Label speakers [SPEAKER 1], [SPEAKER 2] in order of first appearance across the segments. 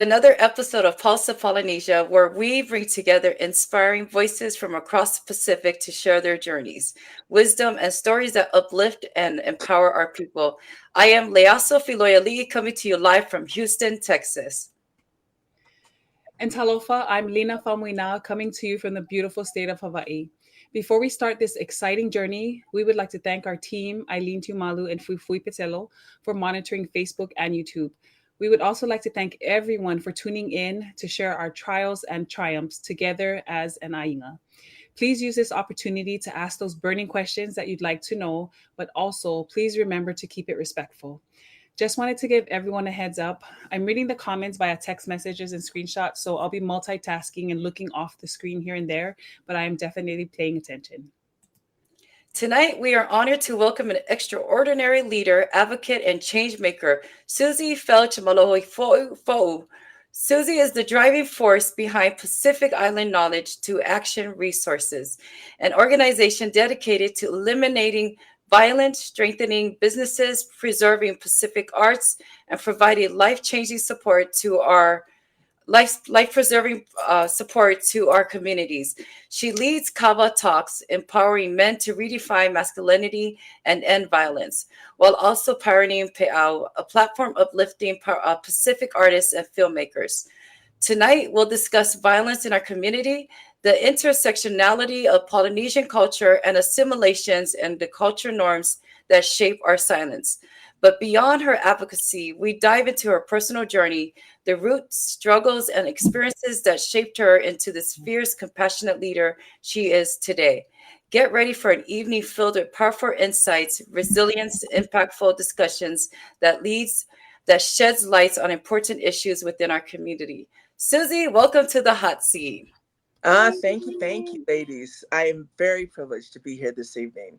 [SPEAKER 1] another episode of Pulse of Polynesia, where we bring together inspiring voices from across the Pacific to share their journeys, wisdom, and stories that uplift and empower our people. I am Leaso Filoyali, coming to you live from Houston, Texas.
[SPEAKER 2] And Talofa, I'm Lina Famuina, coming to you from the beautiful state of Hawaii. Before we start this exciting journey, we would like to thank our team, Eileen Tumalu and Fufui Pitelo, for monitoring Facebook and YouTube. We would also like to thank everyone for tuning in to share our trials and triumphs together as an Ainga. Please use this opportunity to ask those burning questions that you'd like to know, but also please remember to keep it respectful. Just wanted to give everyone a heads up. I'm reading the comments via text messages and screenshots, so I'll be multitasking and looking off the screen here and there, but I am definitely paying attention.
[SPEAKER 1] Tonight, we are honored to welcome an extraordinary leader, advocate, and change maker, Susi Feltch-Malohifo'ou. Susie is the driving force behind Pacific Island Knowledge to Action Resources, an organization dedicated to eliminating violence, strengthening businesses, preserving Pacific arts, and providing life-changing support to our life preserving support to our communities. She leads K.A.V.A talks, empowering men to redefine masculinity and end violence, while also pioneering Pe'au, a platform uplifting Pacific artists and filmmakers. Tonight, we'll discuss violence in our community, the intersectionality of Polynesian culture and assimilations, and the culture norms that shape our silence. But beyond her advocacy, we dive into her personal journey, the roots, struggles, and experiences that shaped her into this fierce, compassionate leader she is today. Get ready for an evening filled with powerful insights, resilience, impactful discussions that sheds lights on important issues within our community. Susie, welcome to the hot seat.
[SPEAKER 3] Thank you, ladies. I am very privileged to be here this evening.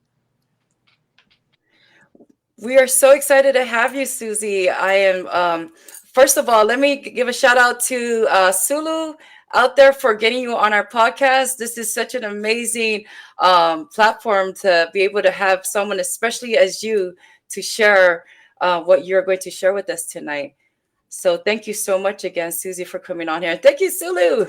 [SPEAKER 1] We are so excited to have you, Susie. I am, first of all, let me give a shout out to Sulu out there for getting you on our podcast. This is such an amazing platform to be able to have someone, especially as you, to share what you're going to share with us tonight. So thank you so much again, Susie, for coming on here. Thank you, Sulu.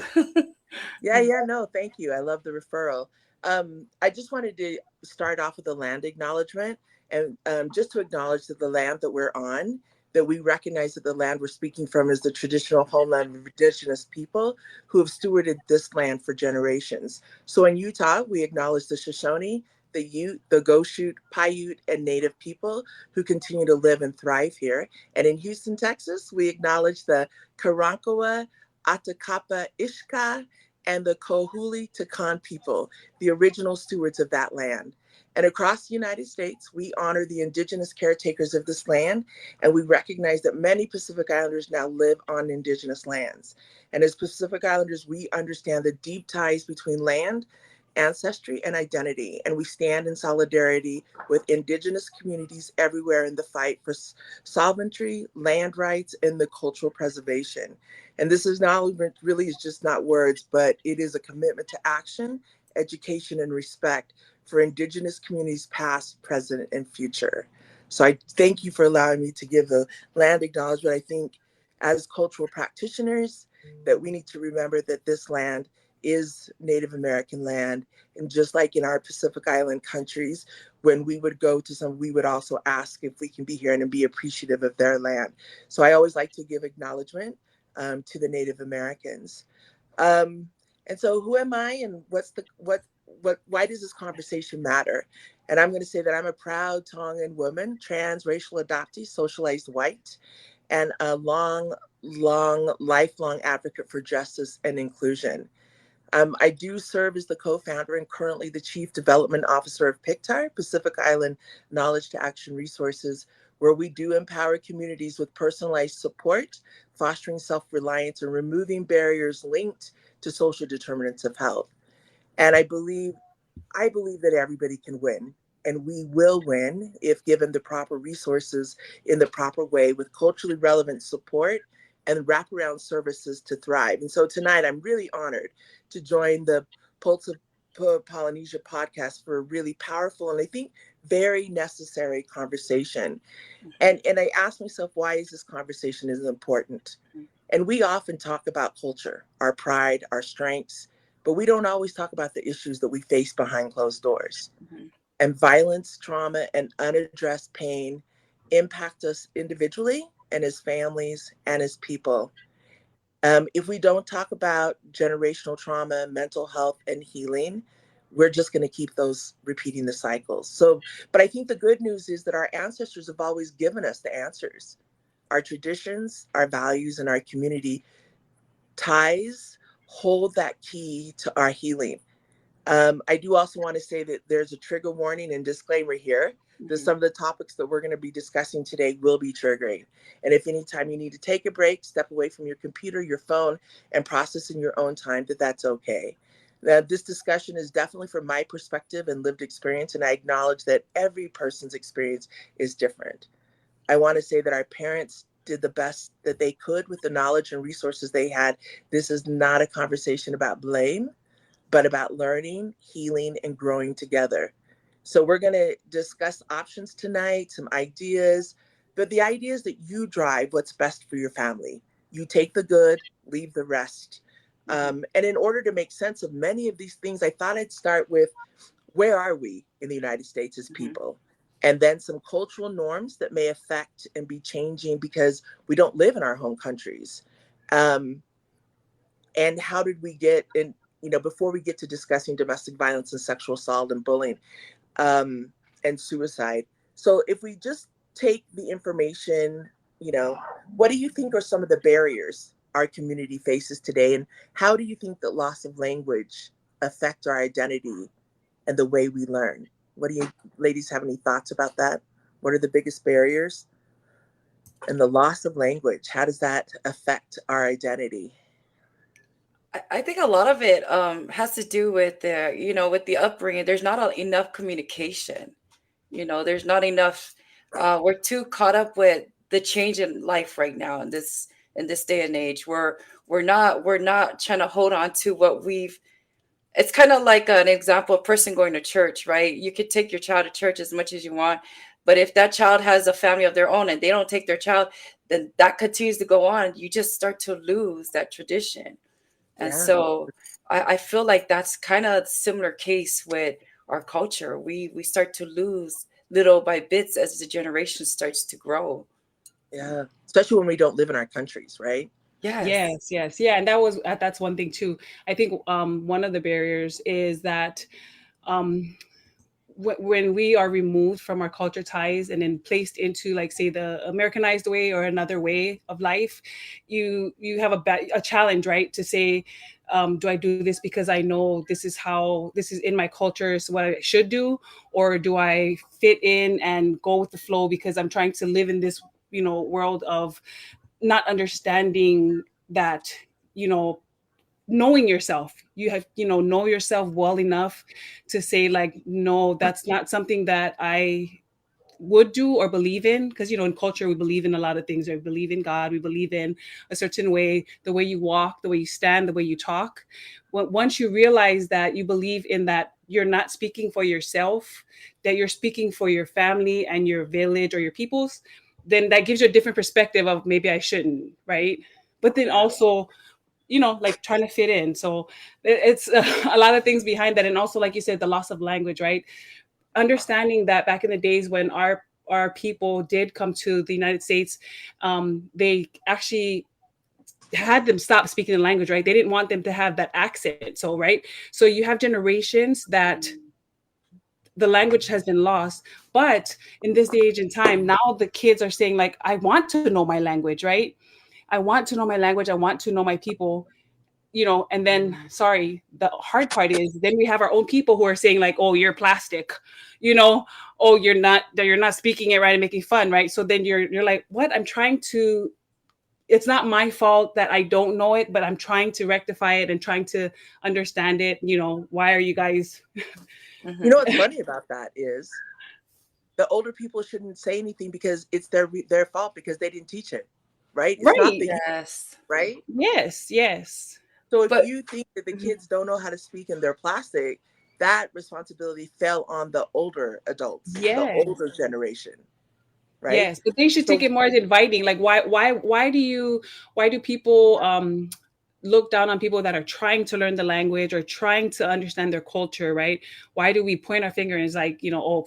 [SPEAKER 3] No, thank you. I love the referral. I just wanted to start off with a land acknowledgement and just to acknowledge that the land that we're on, that we recognize that the land we're speaking from is the traditional homeland of indigenous people who have stewarded this land for generations. So in Utah, we acknowledge the Shoshone, the Ute, the Goshute, Paiute, and Native people who continue to live and thrive here. And in Houston, Texas, we acknowledge the Karankawa, Atacapa Ishka, and the Kohuli Takan people, the original stewards of that land. And across the United States, we honor the indigenous caretakers of this land, and we recognize that many Pacific Islanders now live on indigenous lands. And as Pacific Islanders, we understand the deep ties between land, ancestry, and identity, and we stand in solidarity with indigenous communities everywhere in the fight for sovereignty, land rights, and the cultural preservation. And this is not really is just not words, but it is a commitment to action, education, and respect for indigenous communities past, present, and future. So I thank you for allowing me to give the land acknowledgement. I think as cultural practitioners that we need to remember that this land is Native American land. And just like in our Pacific Island countries, when we would go to some, we would also ask if we can be here and be appreciative of their land. So I always like to give acknowledgement to the Native Americans. And so who am I and why does this conversation matter? And I'm going to say that I'm a proud Tongan woman, trans, racial adoptee, socialized white, and a lifelong advocate for justice and inclusion. I do serve as the co-founder and currently the Chief Development Officer of PIK2AR, Pacific Island Knowledge to Action Resources, where we do empower communities with personalized support, fostering self-reliance, and removing barriers linked to social determinants of health. And I believe that everybody can win, and we will win if given the proper resources in the proper way with culturally relevant support and wraparound services to thrive. And so tonight, I'm really honored to join the Pulse of Polynesia podcast for a really powerful and I think very necessary conversation. And I asked myself, why is this conversation is important? And we often talk about culture, our pride, our strengths, but we don't always talk about the issues that we face behind closed doors.
[SPEAKER 1] Mhm.
[SPEAKER 3] And violence, trauma, and unaddressed pain impact us individually and as families and as people. If we don't talk about generational trauma, mental health, and healing, we're just going to keep those repeating the cycles. So, but I think the good news is that our ancestors have always given us the answers. Our traditions, our values, and our community ties hold that key to our healing. I do also want to say that there's a trigger warning and disclaimer here that
[SPEAKER 1] Mhm.
[SPEAKER 3] some of the topics that we're going to be discussing today will be triggering. And if anytime you need to take a break, step away from your computer, your phone, and process in your own time, that's okay. Now, this discussion is definitely from my perspective and lived experience, and I acknowledge that every person's experience is different. I want to say that our parents did the best that they could with the knowledge and resources they had. This is not a conversation about blame, but about learning, healing, and growing together. So we're going to discuss options tonight, some ideas, but the idea is that you drive what's best for your family. You take the good, leave the rest.
[SPEAKER 1] Mhm.
[SPEAKER 3] And in order to make sense of many of these things, I thought I'd start with where are we in the United States as
[SPEAKER 1] Mhm.
[SPEAKER 3] people? And then some cultural norms that may affect and be changing because we don't live in our home countries. Um, and how did we get in, before we get to discussing domestic violence and sexual assault and bullying, and suicide. So if we just take the information, what do you think are some of the barriers our community faces today? And how do you think that loss of language affect our identity and the way we learn? What do you ladies have any thoughts about that? What are the biggest barriers? And the loss of language, how does that affect our identity?
[SPEAKER 1] I think a lot of it has to do with with the upbringing. There's not enough communication. There's not enough. We're too caught up with the change in life right now in this day and age. We're not trying to hold on to what we've. It's kind of like an example of a person going to church, right? You could take your child to church as much as you want, but if that child has a family of their own and they don't take their child, then that continues to go on. You just start to lose that tradition. And
[SPEAKER 3] Yeah.
[SPEAKER 1] so I feel like that's kind of similar case with our culture. We start to lose little by bits as the generation starts to grow.
[SPEAKER 3] Yeah. Especially when we don't live in our countries, right?
[SPEAKER 1] Yes.
[SPEAKER 2] Yes, yes, yeah, and that's one thing too. I think one of the barriers is that um, when we are removed from our culture ties and then placed into, like, say, the Americanized way or another way of life, you have a challenge, right, to say, do I do this because I know this is in my culture, is what I should do, or do I fit in and go with the flow because I'm trying to live in this world of not understanding that, you know knowing yourself, you have know yourself well enough to say, like, no, that's not something that I would do or believe in, because in culture we believe in a lot of things. We believe in God, we believe in a certain way, the way you walk, the way you stand, the way you talk. Once you realize that you believe in that, you're not speaking for yourself, that you're speaking for your family and your village or your peoples, then that gives you a different perspective of, maybe I shouldn't, right? But then
[SPEAKER 1] Yeah.
[SPEAKER 2] also, like, trying to fit in. So it's a lot of things behind that. And also, like you said, the loss of language, right? Understanding that back in the days when our people did come to the United States, they actually had them stop speaking the language, right? They didn't want them to have that accent. So, right. So you have generations that the language has been lost. But in this day, age, and time, now the kids are saying, like, I want to know my language, right? I want to know my language. I want to know my people. And then, sorry, the hard part is, then we have our own people who are saying, like, oh, you're plastic, you know oh, you're not speaking it right and making fun, right? So then you're like, what? I'm trying to It's not my fault that I don't know it, but I'm trying to rectify it and trying to understand it. Why are you guys?
[SPEAKER 3] You know
[SPEAKER 1] Hmm.
[SPEAKER 3] what's funny about that is the older people shouldn't say anything because it's their fault because they didn't teach it, right? It's not
[SPEAKER 2] Right.
[SPEAKER 3] the youth,
[SPEAKER 1] Yes.
[SPEAKER 3] right?
[SPEAKER 2] Yes, yes.
[SPEAKER 3] So if
[SPEAKER 1] But
[SPEAKER 3] you think that the
[SPEAKER 1] mhm.
[SPEAKER 3] kids don't know how to speak and they're plastic, that responsibility fell on the older adults, the
[SPEAKER 2] Yes.
[SPEAKER 3] older generation. right?
[SPEAKER 2] Yes, but they should take
[SPEAKER 3] So
[SPEAKER 2] it more as inviting. Like, why do people look down on people that are trying to learn the language or trying to understand their culture, right? Why do we point our finger and it's like, oh,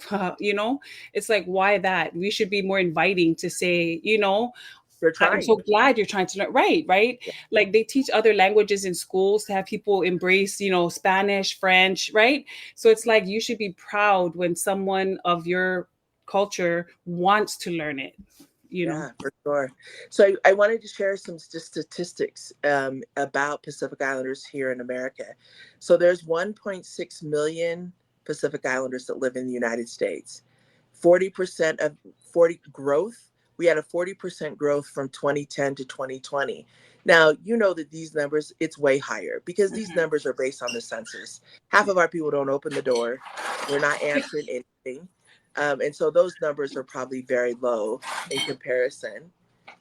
[SPEAKER 2] it's like, why that? We should be more inviting to say,
[SPEAKER 3] they're
[SPEAKER 2] I'm
[SPEAKER 3] trying.
[SPEAKER 2] so glad you're trying to learn. Right, right.
[SPEAKER 3] Yeah.
[SPEAKER 2] Like they teach other languages in schools to have people embrace, Spanish, French, right? So it's like you should be proud when someone of your culture wants to learn it.
[SPEAKER 3] Yeah, for sure. So I wanted to share some statistics about Pacific Islanders here in America. So there's 1.6 million Pacific Islanders that live in the United States. 40% of 40 growth. We had a 40% growth from 2010 to 2020. Now, you know that these numbers, it's way higher because these numbers are based on the census. Half of our people don't open the door. We're not answering anything. And so those numbers are probably very low in comparison.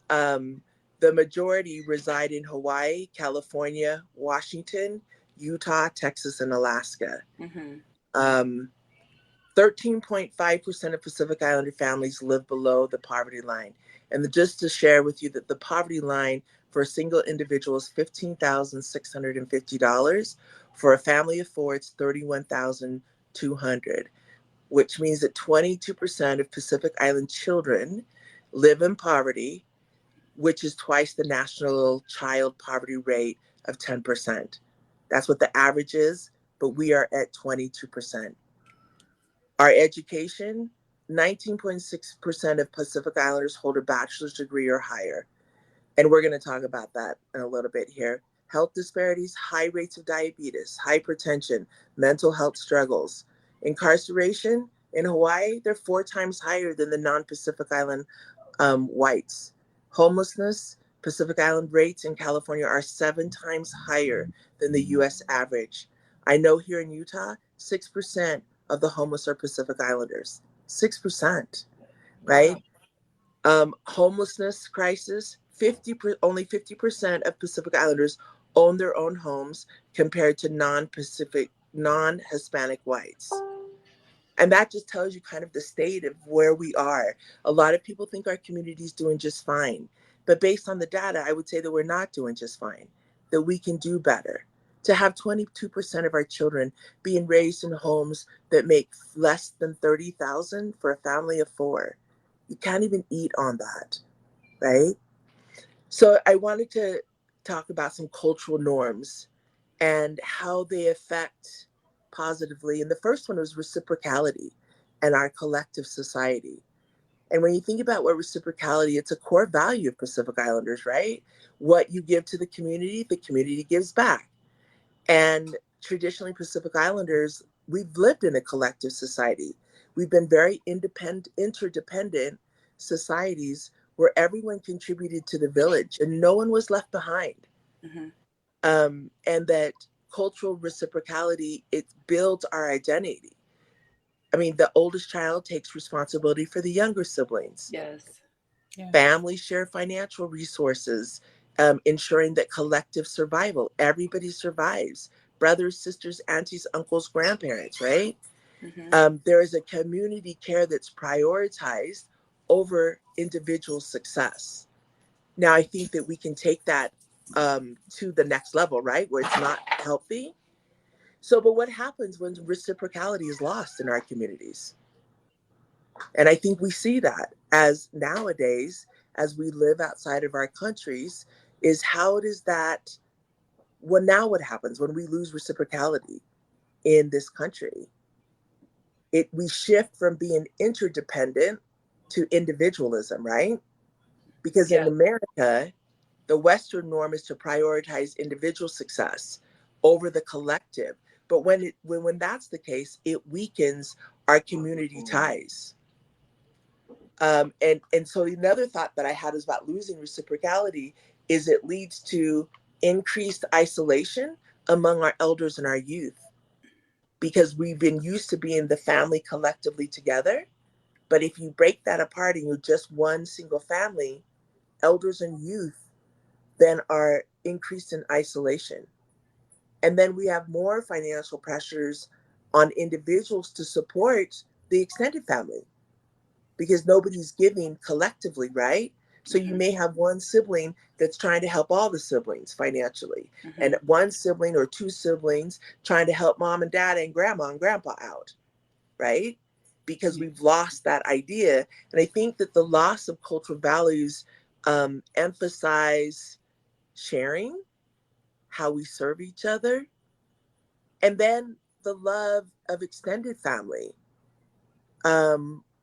[SPEAKER 3] The majority reside in Hawaii, California, Washington, Utah, Texas, and Alaska. 13.5% of Pacific Islander families live below the poverty line. And just to share with you that the poverty line for a single individual is $15,650. For a family of four, it's $31,200, which means that 22% of Pacific Island children live in poverty, which is twice the national child poverty rate of 10%. That's what the average is, but we are at 22%. Our education, 19.6% of Pacific Islanders hold a bachelor's degree or higher. And we're going to talk about that in a little bit here. Health disparities, high rates of diabetes, hypertension, mental health struggles. Incarceration in Hawaii, they're 4 times higher than the non-Pacific Island whites. Homelessness, Pacific Island rates in California are 7 times higher than the U.S. average. I know here in Utah, 6% of the homeless are Pacific Islanders. 6%, right? Homelessness crisis, only 50% of Pacific Islanders own their own homes compared to non-Hispanic whites. And that just tells you kind of the state of where we are. A lot of people think our community is doing just fine. But based on the data, I would say that we're not doing just fine, that we can do better. To have 22% of our children being raised in homes that make less than $30,000 for a family of 4, you can't even eat on that, right? So I wanted to talk about some cultural norms and how they affect positively. And the first one was reciprocality and our collective society. And when you think about what reciprocality, it's a core value of Pacific Islanders, right? What you give to the community gives back. And traditionally, Pacific Islanders, we've lived in a collective society. We've been very interdependent societies where everyone contributed to the village and no one was left behind. And that cultural reciprocality, it builds our identity. I mean, the oldest child takes responsibility for the younger siblings.
[SPEAKER 1] Yes.
[SPEAKER 2] Yeah.
[SPEAKER 3] Families share financial resources, ensuring that collective survival, everybody survives. Brothers, sisters, aunties, uncles, grandparents, right? There is a community care that's prioritized over individual success. Now, I think that we can take that to the next level, right? Where it's not healthy. So, but what happens when reciprocality is lost in our communities? And I think we see that as nowadays, as we live outside of our countries, is how does that, well, now what happens when we lose reciprocality in this country? We shift from being interdependent to individualism, right? Because in America, the Western norm is to prioritize individual success over the collective. But when that's the case, it weakens our community ties. And so another thought that I had is about losing reciprocality is it leads to increased isolation among our elders and our youth, because we've been used to being the family collectively together. But if you break that apart and you're just one single family, elders and youth then are increased in isolation. And then we have more financial pressures on individuals to support the extended family. because nobody's giving collectively, right? So you may have one sibling that's trying to help all the siblings financially, and one sibling or two siblings trying to help mom and dad and grandpa out, right? Because we've lost that idea. And I think that the loss of cultural values emphasize sharing, how we serve each other, and then the love of extended family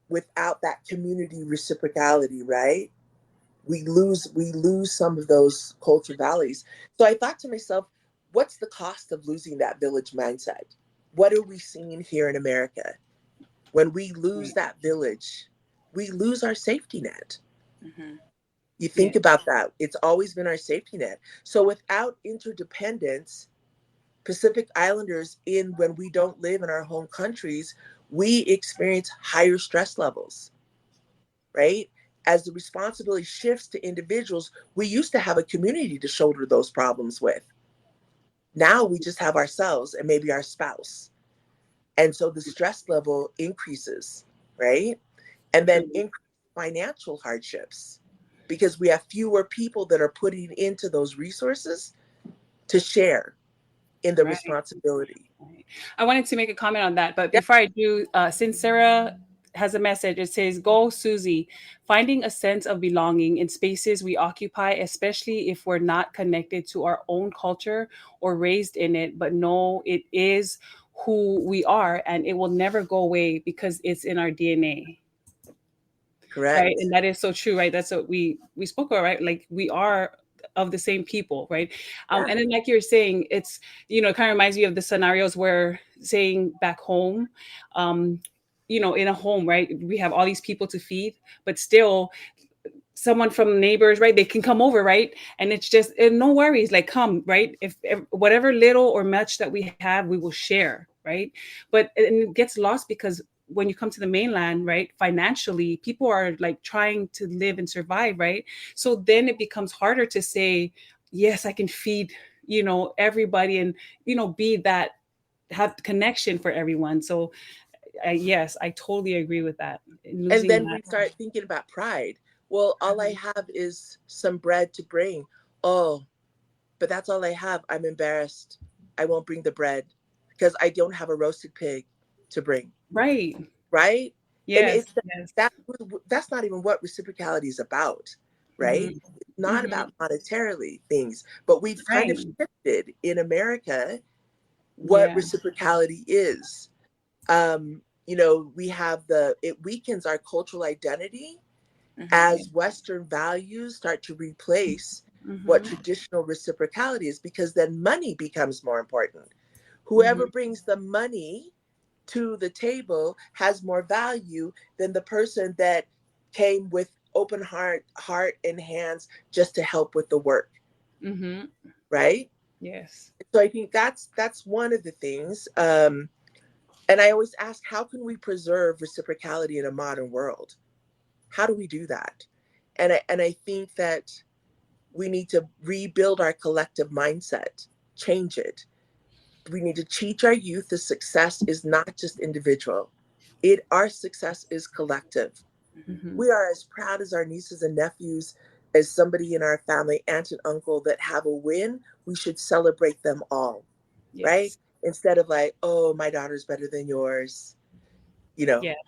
[SPEAKER 3] without that community reciprocality, right? We lose some of those cultural values. So I thought to myself, what's the cost of losing that village mindset? What are we seeing here in America? When we lose that village, we lose our safety net. You think about that. It's always been our safety net. So without interdependence, Pacific Islanders, when we don't live in our home countries, we experience higher stress levels, right? As the responsibility shifts to individuals, we used to have a community to shoulder those problems with. Now we just have ourselves and maybe our spouse. And so the stress level increases, right? And then increase financial hardships because we have fewer people that are putting into those resources to share in the responsibility.
[SPEAKER 2] I wanted to make a comment on that, but before I do, since Sarah has a message, it says, "Go, Susie, finding a sense of belonging in spaces we occupy, especially if we're not connected to our own culture or raised in it, but know it is who we are and it will never go away because it's in our DNA."
[SPEAKER 3] Correct.
[SPEAKER 2] Right. And that is so true, right? That's what we spoke about, right? Like we are of the same people, right? And then like you're saying, it's, it kind of reminds me of the scenarios where saying back home, in a home, right? We have all these people to feed, but still someone from neighbors, right? They can come over, right? And it's just, no worries, like come, right? If whatever little or much that we have, we will share, right? But and it gets lost because when you come to the mainland, right, financially, people are like trying to live and survive, right? So then it becomes harder to say, yes, I can feed, everybody and, be that, have connection for everyone. So yes, I totally agree with that.
[SPEAKER 3] And then we start thinking about pride. Well, all I have is some bread to bring. Oh, but that's all I have. I'm embarrassed. I won't bring the bread because I don't have a roasted pig to bring.
[SPEAKER 2] Right.
[SPEAKER 3] Right.
[SPEAKER 2] Yes.
[SPEAKER 3] And that's not even what reciprocality is about. Right. It's not about monetarily things, but we've kind of shifted in America what reciprocality is. We have it weakens our cultural identity as Western values start to replace what traditional reciprocality is, because then money becomes more important. Whoever brings the money to the table has more value than the person that came with open heart and hands just to help with the work. Right?
[SPEAKER 2] Yes.
[SPEAKER 3] So I think that's one of the things. And I always ask, how can we preserve reciprocality in a modern world? How do we do that? And I think that we need to rebuild our collective mindset, change it. We need to teach our youth that success is not just individual. Our success is collective. We are as proud as our nieces and nephews, as somebody in our family, aunt and uncle, that have a win. We should celebrate them all, right? Instead of like, oh, my daughter's better than yours.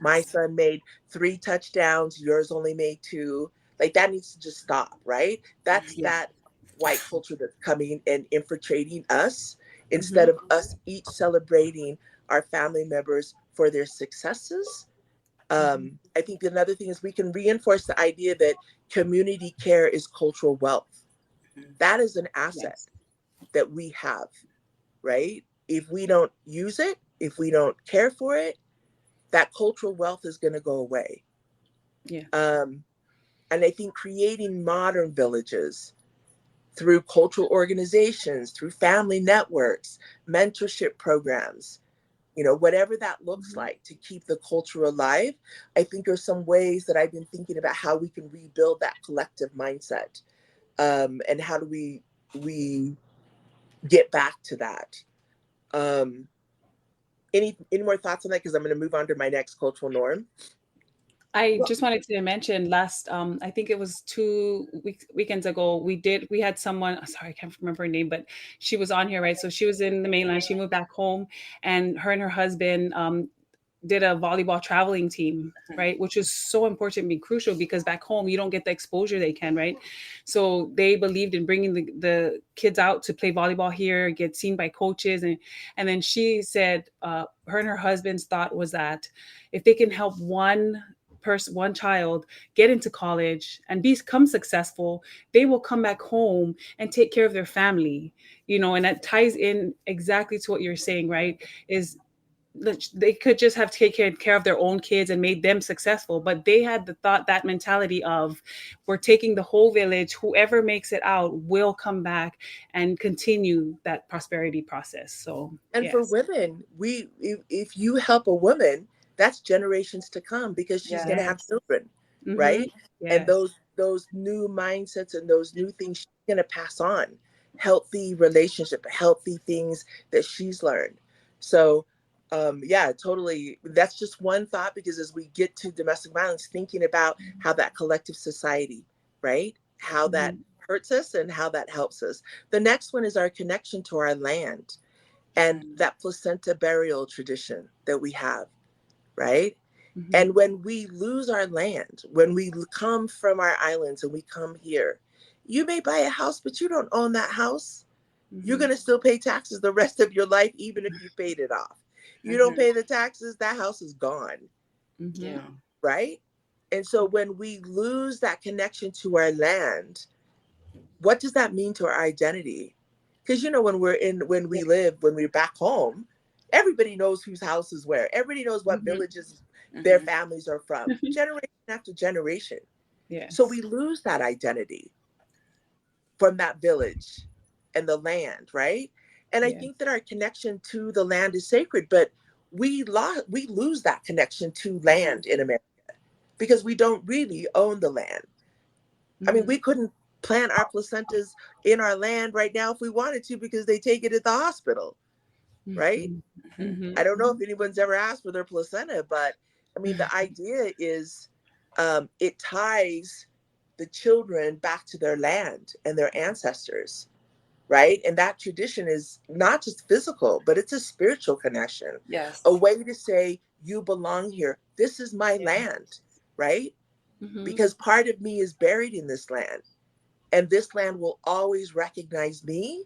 [SPEAKER 3] My son made 3 touchdowns, yours only made 2. Like that needs to just stop, right? That's that white culture that's coming and infiltrating us, instead of us each celebrating our family members for their successes. I think another thing is we can reinforce the idea that community care is cultural wealth. That is an asset that we have, right? If we don't use it, if we don't care for it, that cultural wealth is going to go away. And I think creating modern villages through cultural organizations, through family networks, mentorship programs, whatever that looks like to keep the culture alive, I think are some ways that I've been thinking about how we can rebuild that collective mindset. And how do we get back to that? Any more thoughts on that? Because I'm going to move on to my next cultural norm.
[SPEAKER 2] I
[SPEAKER 3] Well,
[SPEAKER 2] just wanted to mention last, I think it was weekends ago, we had someone, sorry, I can't remember her name, but she was on here, right? So she was in the mainland, she moved back home, and her and her husband did a volleyball traveling team, right? Which is so important and crucial because back home, you don't get the exposure they can, right? So they believed in bringing the kids out to play volleyball here, get seen by coaches. And then she said her and her husband's thought was that if they can help one child get into college and become successful, they will come back home and take care of their family, and that ties in exactly to what you're saying, right? Is they could just have taken care of their own kids and made them successful, but they had that mentality of, we're taking the whole village, whoever makes it out will come back and continue that prosperity process. So
[SPEAKER 3] and for
[SPEAKER 2] yes.
[SPEAKER 3] women, if you help a woman, that's generations to come because she's going to have
[SPEAKER 2] Yes.
[SPEAKER 3] children,
[SPEAKER 2] Mm-hmm.
[SPEAKER 3] right? And
[SPEAKER 2] Yes.
[SPEAKER 3] those new mindsets and those new things she's going to pass on, healthy relationship, healthy things that she's learned. So yeah, totally. That's just one thought, because as we get to domestic violence, thinking about how that collective society, right? How that
[SPEAKER 2] Mm-hmm.
[SPEAKER 3] hurts us and how that helps us. The next one is our connection to our land and that placenta burial tradition that we have, right?
[SPEAKER 2] Mm-hmm.
[SPEAKER 3] And when we lose our land, when we come from our islands and we come here, you may buy a house, but you don't own that house. You're
[SPEAKER 2] Mm-hmm.
[SPEAKER 3] going to still pay taxes the rest of your life, even if you paid it off. You don't pay the taxes, that house is gone,
[SPEAKER 2] Mm-hmm.
[SPEAKER 1] Yeah.
[SPEAKER 3] right? And so when we lose that connection to our land, what does that mean to our identity? Because when we're back home, everybody knows whose house is where. Everybody knows what
[SPEAKER 2] Mm-hmm.
[SPEAKER 3] villages their families are from, generation after generation. So
[SPEAKER 2] Yes.
[SPEAKER 3] we lose that identity from that village and the land, right? And I
[SPEAKER 2] Yeah.
[SPEAKER 3] think that our connection to the land is sacred, but we lose that connection to land in America because we don't really own the land. I mean,
[SPEAKER 2] Mm-hmm.
[SPEAKER 3] we couldn't plant our placentas in our land right now if we wanted to, because they take it at the hospital, right?
[SPEAKER 2] Mm-hmm. Mm-hmm.
[SPEAKER 3] I don't know if anyone's ever asked for their placenta, but I mean, the idea is it ties the children back to their land and their ancestors, right? And that tradition is not just physical, but it's a spiritual connection,
[SPEAKER 1] Yes.
[SPEAKER 3] a way to say, you belong here. This is my land, right?
[SPEAKER 2] Mm-hmm.
[SPEAKER 3] Because part of me is buried in this land. And this land will always recognize me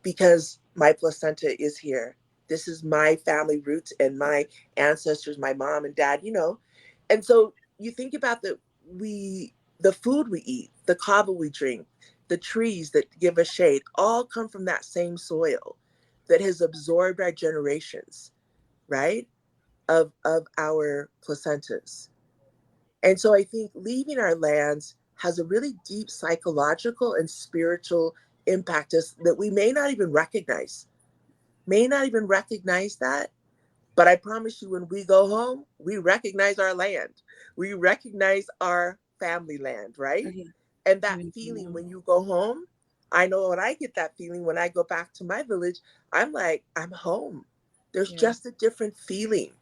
[SPEAKER 3] because my placenta is here. This is my family roots and my ancestors, my mom and dad. And so you think about the food we eat, the kava we drink, the trees that give us shade, all come from that same soil that has absorbed our generations, right? Of our placentas. And so I think leaving our lands has a really deep psychological and spiritual impact us that we may not even recognize that. But I promise you, when we go home, we recognize our land. We recognize our family land, right? And that feeling when you go home, I know when I get that feeling when I go back to my village, I'm like, I'm home. There's
[SPEAKER 2] Yeah.
[SPEAKER 3] just a different feeling,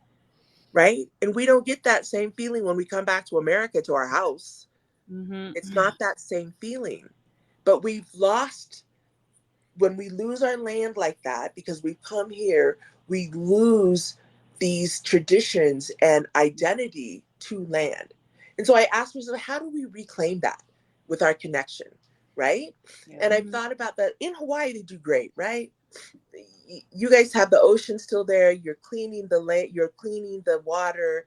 [SPEAKER 3] right? And we don't get that same feeling when we come back to America, to our house.
[SPEAKER 2] Mm-hmm.
[SPEAKER 3] It's not that same feeling. But when we lose our land like that, because we've come here, we lose these traditions and identity to land. And so I asked myself, how do we reclaim that with our connection, right? And I've
[SPEAKER 2] Mm-hmm.
[SPEAKER 3] thought about that. In Hawaii, they do great, right? You guys have the ocean still there. You're cleaning the land. You're cleaning the water.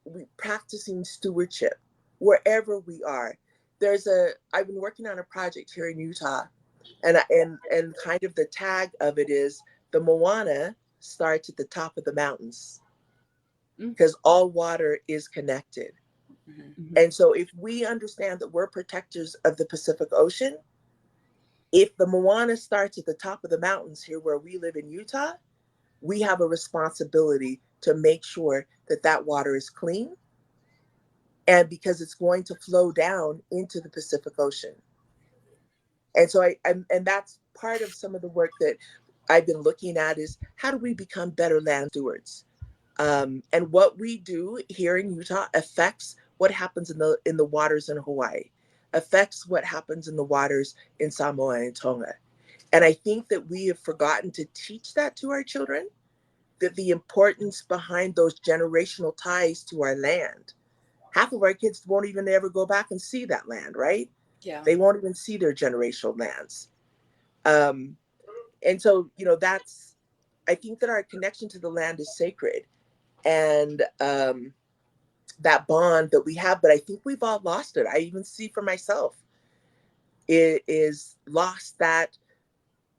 [SPEAKER 3] We practicing stewardship wherever we are. I've been working on a project here in Utah, and kind of the tag of it is the Moana starts at the top of the mountains because all water is connected.
[SPEAKER 2] Mm-hmm.
[SPEAKER 3] And so if we understand that we're protectors of the Pacific Ocean, if the Moana starts at the top of the mountains here where we live in Utah, we have a responsibility to make sure that that water is clean, and because it's going to flow down into the Pacific Ocean. And so and that's part of some of the work that I've been looking at is how do we become better land stewards? And what we do here in Utah affects what happens in the waters in Hawaii, affects what happens in the waters in Samoa and Tonga. And I think that we have forgotten to teach that to our children, that the importance behind those generational ties to our land. Half of our kids won't even ever go back and see that land, right?
[SPEAKER 1] Yeah.
[SPEAKER 3] They won't even see their generational lands. And so, I think that our connection to the land is sacred. And that bond that we have, but I think we've all lost it. I even see for myself, it is lost that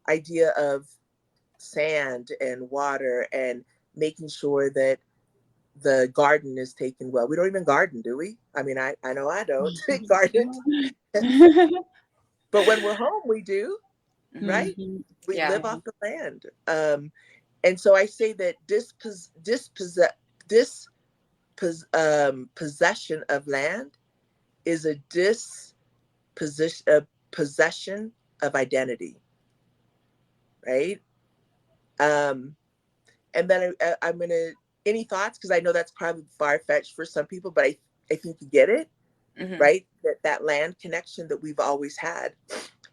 [SPEAKER 3] idea of sand and water and making sure that the garden is taken well. We don't even garden, do we? I mean, I know I don't garden, but when we're home, we do, right?
[SPEAKER 2] Mhm.
[SPEAKER 3] We
[SPEAKER 1] Yeah.
[SPEAKER 3] live off the land. And so I say that possession of land is a possession of identity, right? Um, and then I'm gonna, any thoughts? Because I know that's probably far fetched for some people, but I think you get it,
[SPEAKER 1] Mm-hmm.
[SPEAKER 3] right? That land connection that we've always had.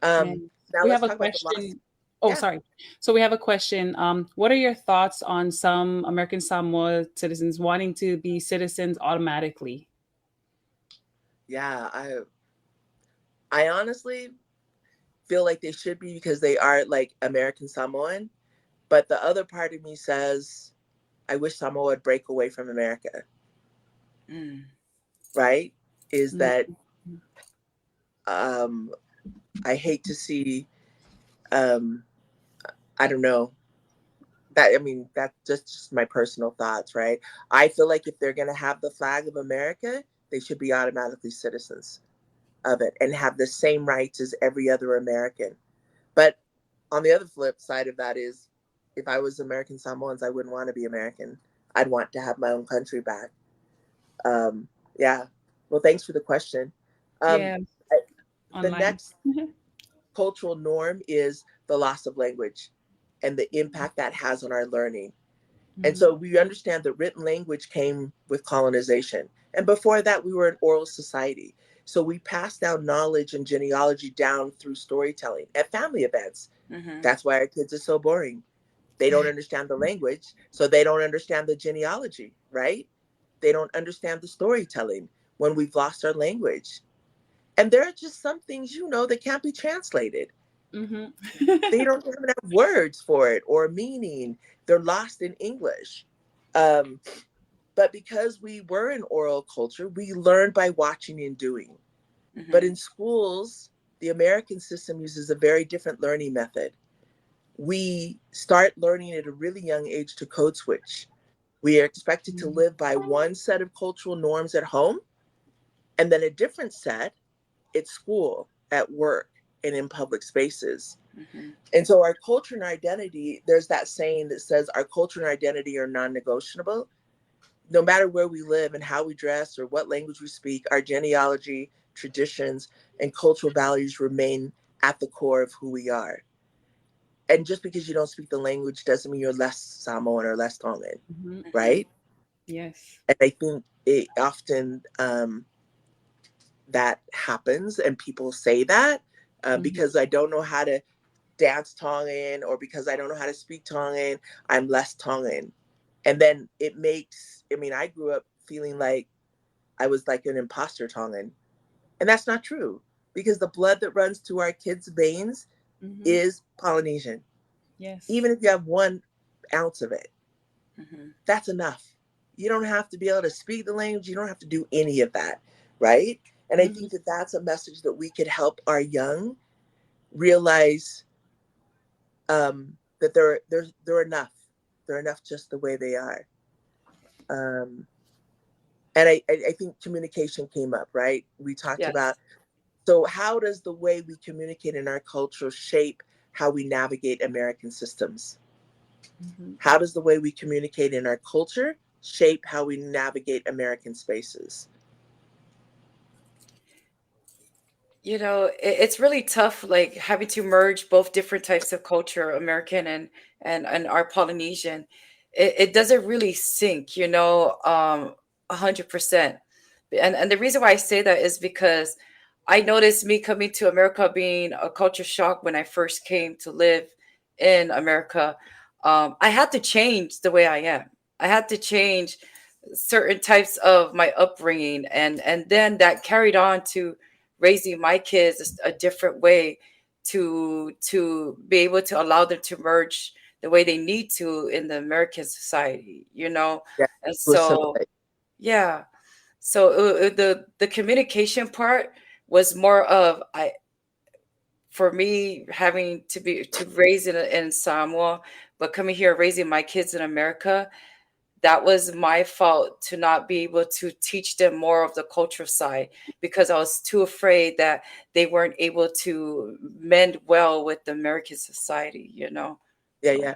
[SPEAKER 2] And
[SPEAKER 3] Now
[SPEAKER 2] we
[SPEAKER 3] let's
[SPEAKER 2] have a
[SPEAKER 3] talk about the loss.
[SPEAKER 2] question. Oh,
[SPEAKER 3] Yeah.
[SPEAKER 2] sorry. So we have a question. What are your thoughts on some American Samoa citizens wanting to be citizens automatically?
[SPEAKER 3] Yeah, I honestly feel like they should be because they are like American Samoan. But the other part of me says, I wish Samoa would break away from America,
[SPEAKER 1] Mm.
[SPEAKER 3] right? Is
[SPEAKER 2] Mm.
[SPEAKER 3] that I hate to see, um, I don't know, that, I mean, that's just my personal thoughts, right? I feel like if they're going to have the flag of America, they should be automatically citizens of it and have the same rights as every other American. But on the other flip side of that is, if I was American Samoans, I wouldn't want to be American. I'd want to have my own country back. Yeah. Well, thanks for the question. Um,
[SPEAKER 2] Yeah,
[SPEAKER 3] the
[SPEAKER 2] online.
[SPEAKER 3] next cultural norm is the loss of language and the impact that has on our learning. And
[SPEAKER 2] Mhm.
[SPEAKER 3] so we understand that written language came with colonization. And before that, we were an oral society. So we passed down knowledge and genealogy down through storytelling at family events.
[SPEAKER 1] Mm-hmm.
[SPEAKER 3] That's why our kids are so boring. They don't understand the language, so they don't understand the genealogy, right? They don't understand the storytelling when we've lost our language. And there are just some things, that can't be translated.
[SPEAKER 2] Mhm.
[SPEAKER 3] They don't even have words for it or meaning. They're lost in English. Um, but because we were an oral culture, we learned by watching and doing.
[SPEAKER 1] Mm-hmm.
[SPEAKER 3] But in schools, the American system uses a very different learning method. We start learning at a really young age to code switch. We are expected to live by one set of cultural norms at home and then a different set at school, at work, and in public spaces.
[SPEAKER 1] Mm-hmm.
[SPEAKER 3] And so our culture and identity, there's that saying that says our culture and identity are non-negotiable. No matter where we live and how we dress or what language we speak, our genealogy, traditions, and cultural values remain at the core of who we are. And just because you don't speak the language doesn't mean you're less Samoan or less Tongan,
[SPEAKER 2] Mhm.
[SPEAKER 1] Mm-hmm.
[SPEAKER 3] right?
[SPEAKER 2] Yes.
[SPEAKER 3] And I think it often that happens, and people say that
[SPEAKER 2] Mhm.
[SPEAKER 3] because I don't know how to dance Tongan or because I don't know how to speak Tongan, I'm less Tongan. And then it makes, I mean, I grew up feeling like I was like an imposter Tongan. And that's not true because the blood that runs through our kids' veins
[SPEAKER 2] Mhm.
[SPEAKER 3] is Polynesian.
[SPEAKER 2] Yes.
[SPEAKER 3] Even if you have 1 ounce of it,
[SPEAKER 1] Mm-hmm.
[SPEAKER 3] that's enough. You don't have to be able to speak the language. You don't have to do any of that, right? And I
[SPEAKER 2] Mhm.
[SPEAKER 3] think that that's a message that we could help our young realize that they're enough. They're enough just the way they are. Um, and I think communication came up, right? We talked
[SPEAKER 1] Yes.
[SPEAKER 3] about, so how does the way we communicate in our culture shape how we navigate American systems?
[SPEAKER 2] Mhm.
[SPEAKER 3] How does the way we communicate in our culture shape how we navigate American spaces?
[SPEAKER 1] It's really tough, like having to merge both different types of culture, American and our Polynesian. it doesn't really sink, 100%. And the reason why I say that is because I noticed me coming to America being a culture shock when I first came to live in America. I had to change the way I am. I had to change certain types of my upbringing, and then that carried on to raising my kids a different way, to be able to allow them to merge the way they need to in the American society.
[SPEAKER 3] Yeah.
[SPEAKER 1] And
[SPEAKER 3] To
[SPEAKER 1] so,
[SPEAKER 3] assimilate.
[SPEAKER 1] yeah. So the communication part was more of I for me having to raise in Samoa, but coming here raising my kids in America. That was my fault to not be able to teach them more of the cultural side, because I was too afraid that they weren't able to mend well with the American society.
[SPEAKER 3] Yeah,
[SPEAKER 1] So,
[SPEAKER 3] yeah.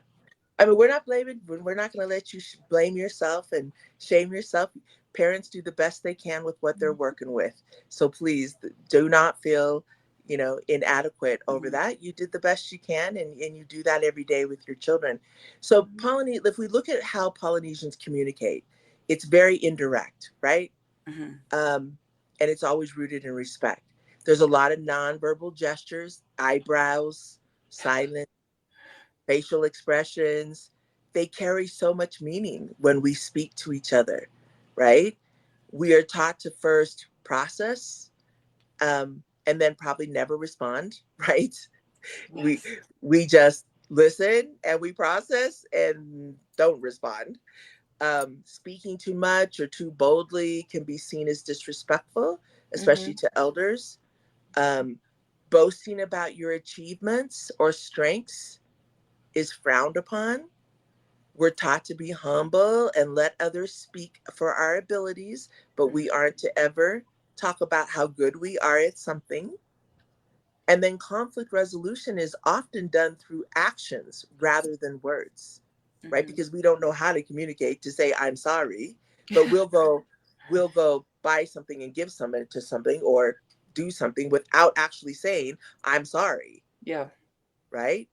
[SPEAKER 3] I mean, we're not blaming. We're not going to let you blame yourself and shame yourself. Parents do the best they can with what they're working with. So please do not feel, inadequate over
[SPEAKER 1] mhm,
[SPEAKER 3] that. You did the best you can, and you do that every day with your children. So if we look at how Polynesians communicate, it's very indirect, right?
[SPEAKER 1] mhm,
[SPEAKER 3] And it's always rooted in respect. There's a lot of nonverbal gestures, eyebrows, silence, facial expressions. They carry so much meaning when we speak to each other, right? We are taught to first process, and then probably never respond, right? We
[SPEAKER 1] yes.
[SPEAKER 3] we just listen and we process and don't respond. Speaking too much or too boldly can be seen as disrespectful, especially
[SPEAKER 1] Mhm,
[SPEAKER 3] to elders. Um, Boasting about your achievements or strengths is frowned upon. We're taught to be humble and let others speak for our abilities, but we aren't to ever talk about how good we are at something. And then conflict resolution is often done through actions rather than words, right?
[SPEAKER 1] mhm.
[SPEAKER 3] Because we don't know how to communicate to say I'm sorry, but we'll go buy something and give something to something or do something without actually saying I'm sorry,
[SPEAKER 1] Yeah.
[SPEAKER 3] right?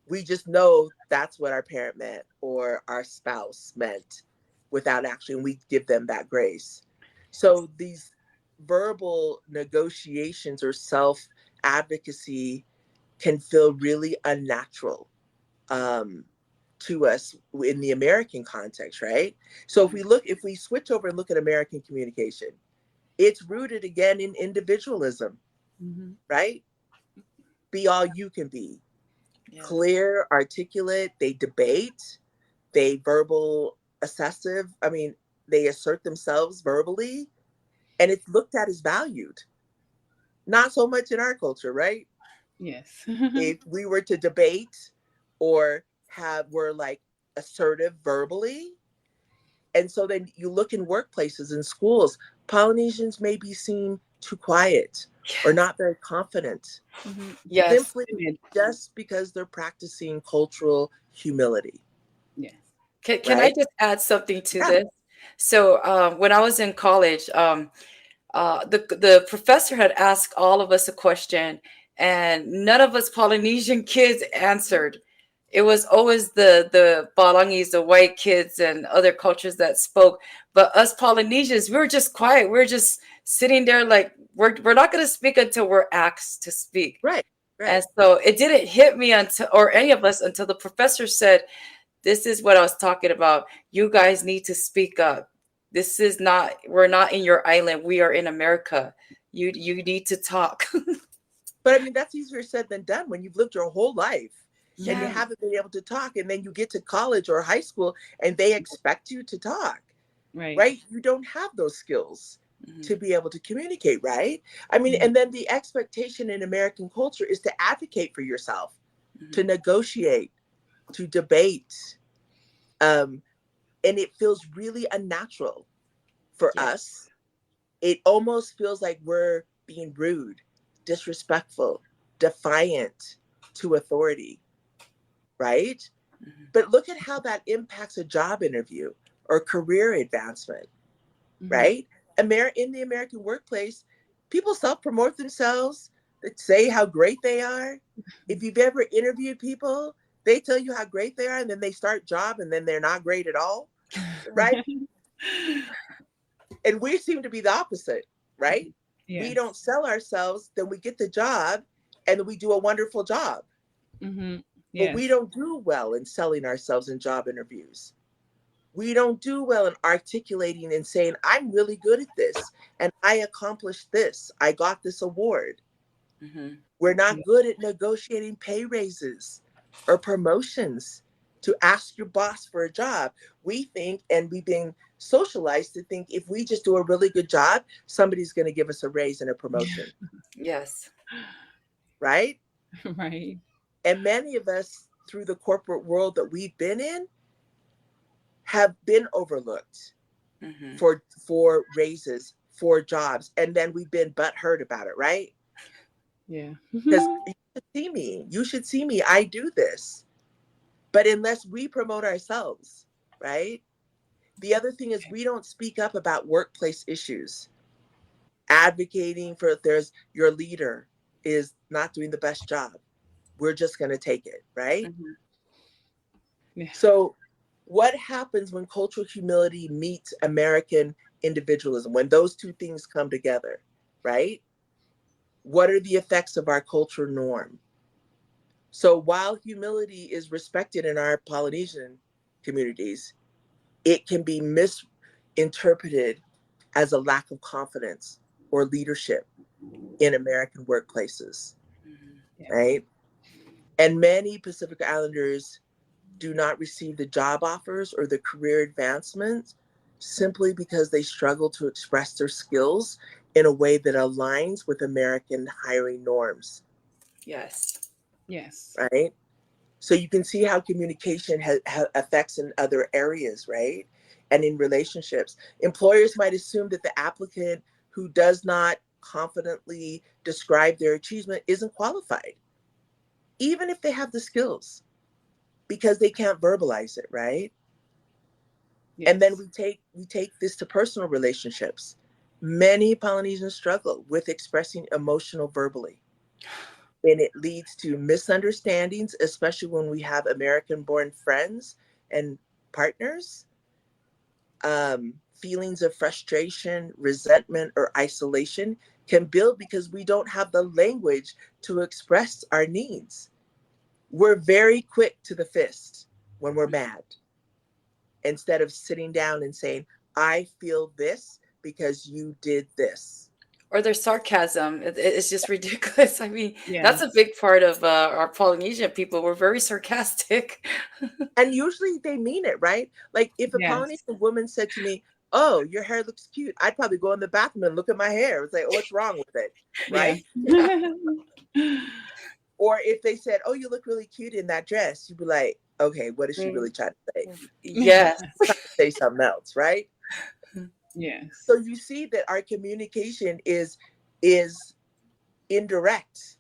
[SPEAKER 3] We just know that's what our parent meant or our spouse meant without actually, and we give them that grace. So these verbal negotiations or self advocacy can feel really unnatural, um, to us in the American context, right? So
[SPEAKER 1] Mhm,
[SPEAKER 3] if we switch over and look at American communication, it's rooted again in individualism,
[SPEAKER 2] Mhm.
[SPEAKER 3] right? Be all you can be,
[SPEAKER 1] yes.
[SPEAKER 3] clear, articulate. They debate, they verbal assessive. I mean, they assert themselves verbally, and it's looked at as valued. Not so much in our culture, right?
[SPEAKER 2] Yes.
[SPEAKER 3] If we were to debate or were like assertive verbally, and so then you look in workplaces and schools, Polynesians may be seen too quiet or
[SPEAKER 1] Yes.
[SPEAKER 3] not very confident,
[SPEAKER 2] Mhm.
[SPEAKER 1] Yes.
[SPEAKER 3] simply
[SPEAKER 2] Timid.
[SPEAKER 3] just because they're practicing cultural humility,
[SPEAKER 2] Yes.
[SPEAKER 1] Can I
[SPEAKER 3] right?
[SPEAKER 1] just add something to
[SPEAKER 3] Yeah.
[SPEAKER 1] this? So when I was in college, the professor had asked all of us a question, and none of us Polynesian kids answered. It was always the Balangis, the white kids, and other cultures that spoke. But us Polynesians, we were just quiet. We were just sitting there like we're not going to speak until we're asked to speak.
[SPEAKER 3] Right,
[SPEAKER 1] And
[SPEAKER 3] right.
[SPEAKER 1] so it didn't hit me until, or any of us, until the professor said, "This is what I was talking about. You guys need to speak up. This is not, we're not in your island. We are in America. You need to talk."
[SPEAKER 3] But I mean, that's easier said than done when you've lived your whole life and you
[SPEAKER 1] Yeah.
[SPEAKER 3] haven't been able to talk. And then you get to college or high school and they expect you to talk,
[SPEAKER 2] Right.
[SPEAKER 3] right? You don't have those skills
[SPEAKER 1] Mhm,
[SPEAKER 3] to be able to communicate, right? I mean,
[SPEAKER 2] Mhm.
[SPEAKER 3] and then the expectation in American culture is to advocate for yourself, to
[SPEAKER 1] mhm.
[SPEAKER 3] negotiate, to debate. Um, and it feels really unnatural for
[SPEAKER 1] Yeah.
[SPEAKER 3] us. It almost feels like we're being rude, disrespectful, defiant to authority, right?
[SPEAKER 1] Mhm.
[SPEAKER 3] But look at how that impacts a job interview or career advancement,
[SPEAKER 2] Mhm.
[SPEAKER 3] right? In the American workplace, people self promote themselves, they say how great they are. If you've ever interviewed people, They tell you how great they are, and then they start job, and then they're not great at all, right? And we seem to be the opposite, right?
[SPEAKER 2] Yes.
[SPEAKER 3] We don't sell ourselves, then we get the job, and we do a wonderful job.
[SPEAKER 2] Mm-hmm.
[SPEAKER 3] But we
[SPEAKER 2] Yes.
[SPEAKER 3] don't do well in selling ourselves in job interviews. We don't do well in articulating and saying, I'm really good at this, and I accomplished this. I got this award.
[SPEAKER 1] Mm-hmm.
[SPEAKER 3] We're not good at negotiating pay raises or promotions to ask your boss for a job. We think, and we've been socialized to think, if we just do a really good job, somebody's going to give us a raise and a promotion,
[SPEAKER 1] Yes.
[SPEAKER 3] right?
[SPEAKER 2] Right.
[SPEAKER 3] And many of us, through the corporate world that we've been in, have been overlooked
[SPEAKER 1] Mm-hmm.
[SPEAKER 3] for raises, for jobs, and then we've been butthurt about it, right?
[SPEAKER 2] Yeah.
[SPEAKER 3] Because you should see me, I do this. But unless we promote ourselves, right? The other thing is, we don't speak up about workplace issues, advocating for, if there's your leader is not doing the best job, we're just going to take it, right?
[SPEAKER 1] Mm-hmm.
[SPEAKER 2] Yeah.
[SPEAKER 3] So what happens when cultural humility meets American individualism, when those two things come together, right? What are the effects of our cultural norm? So while humility is respected in our Polynesian communities, it can be misinterpreted as a lack of confidence or leadership in American workplaces,
[SPEAKER 1] Mm-hmm.
[SPEAKER 3] right? And many Pacific Islanders do not receive the job offers or the career advancements simply because they struggle to express their skills in a way that aligns with American hiring norms,
[SPEAKER 1] Yes.
[SPEAKER 2] Yes.
[SPEAKER 3] right? So you can see how communication affects in other areas, right? And in relationships. Employers might assume that the applicant who does not confidently describe their achievement isn't qualified, even if they have the skills, because they can't verbalize it, right?
[SPEAKER 2] Yes.
[SPEAKER 3] And then we take this to personal relationships. Many Polynesians struggle with expressing emotional verbally. And it leads to misunderstandings, especially when we have American-born friends and partners. Feelings of frustration, resentment, or isolation can build because we don't have the language to express our needs. We're very quick to the fist when we're mad, instead of sitting down and saying, I feel this because you did this.
[SPEAKER 1] Or their sarcasm. It's just ridiculous. I mean, that's a
[SPEAKER 2] Yes.
[SPEAKER 1] big part of our Polynesian people. We're very sarcastic.
[SPEAKER 3] And usually they mean it, right? Like if a
[SPEAKER 2] Yes.
[SPEAKER 3] Polynesian woman said to me, oh, your hair looks cute, I'd probably go in the bathroom and look at my hair and say, oh, what's wrong with it,
[SPEAKER 2] Yeah.
[SPEAKER 3] right? Or if they said, oh, you look really cute in that dress, you'd be like, okay, what is she really trying to say?
[SPEAKER 1] Yes.
[SPEAKER 3] Trying to say something else, right?
[SPEAKER 2] Yes.
[SPEAKER 3] So you see that our communication is indirect,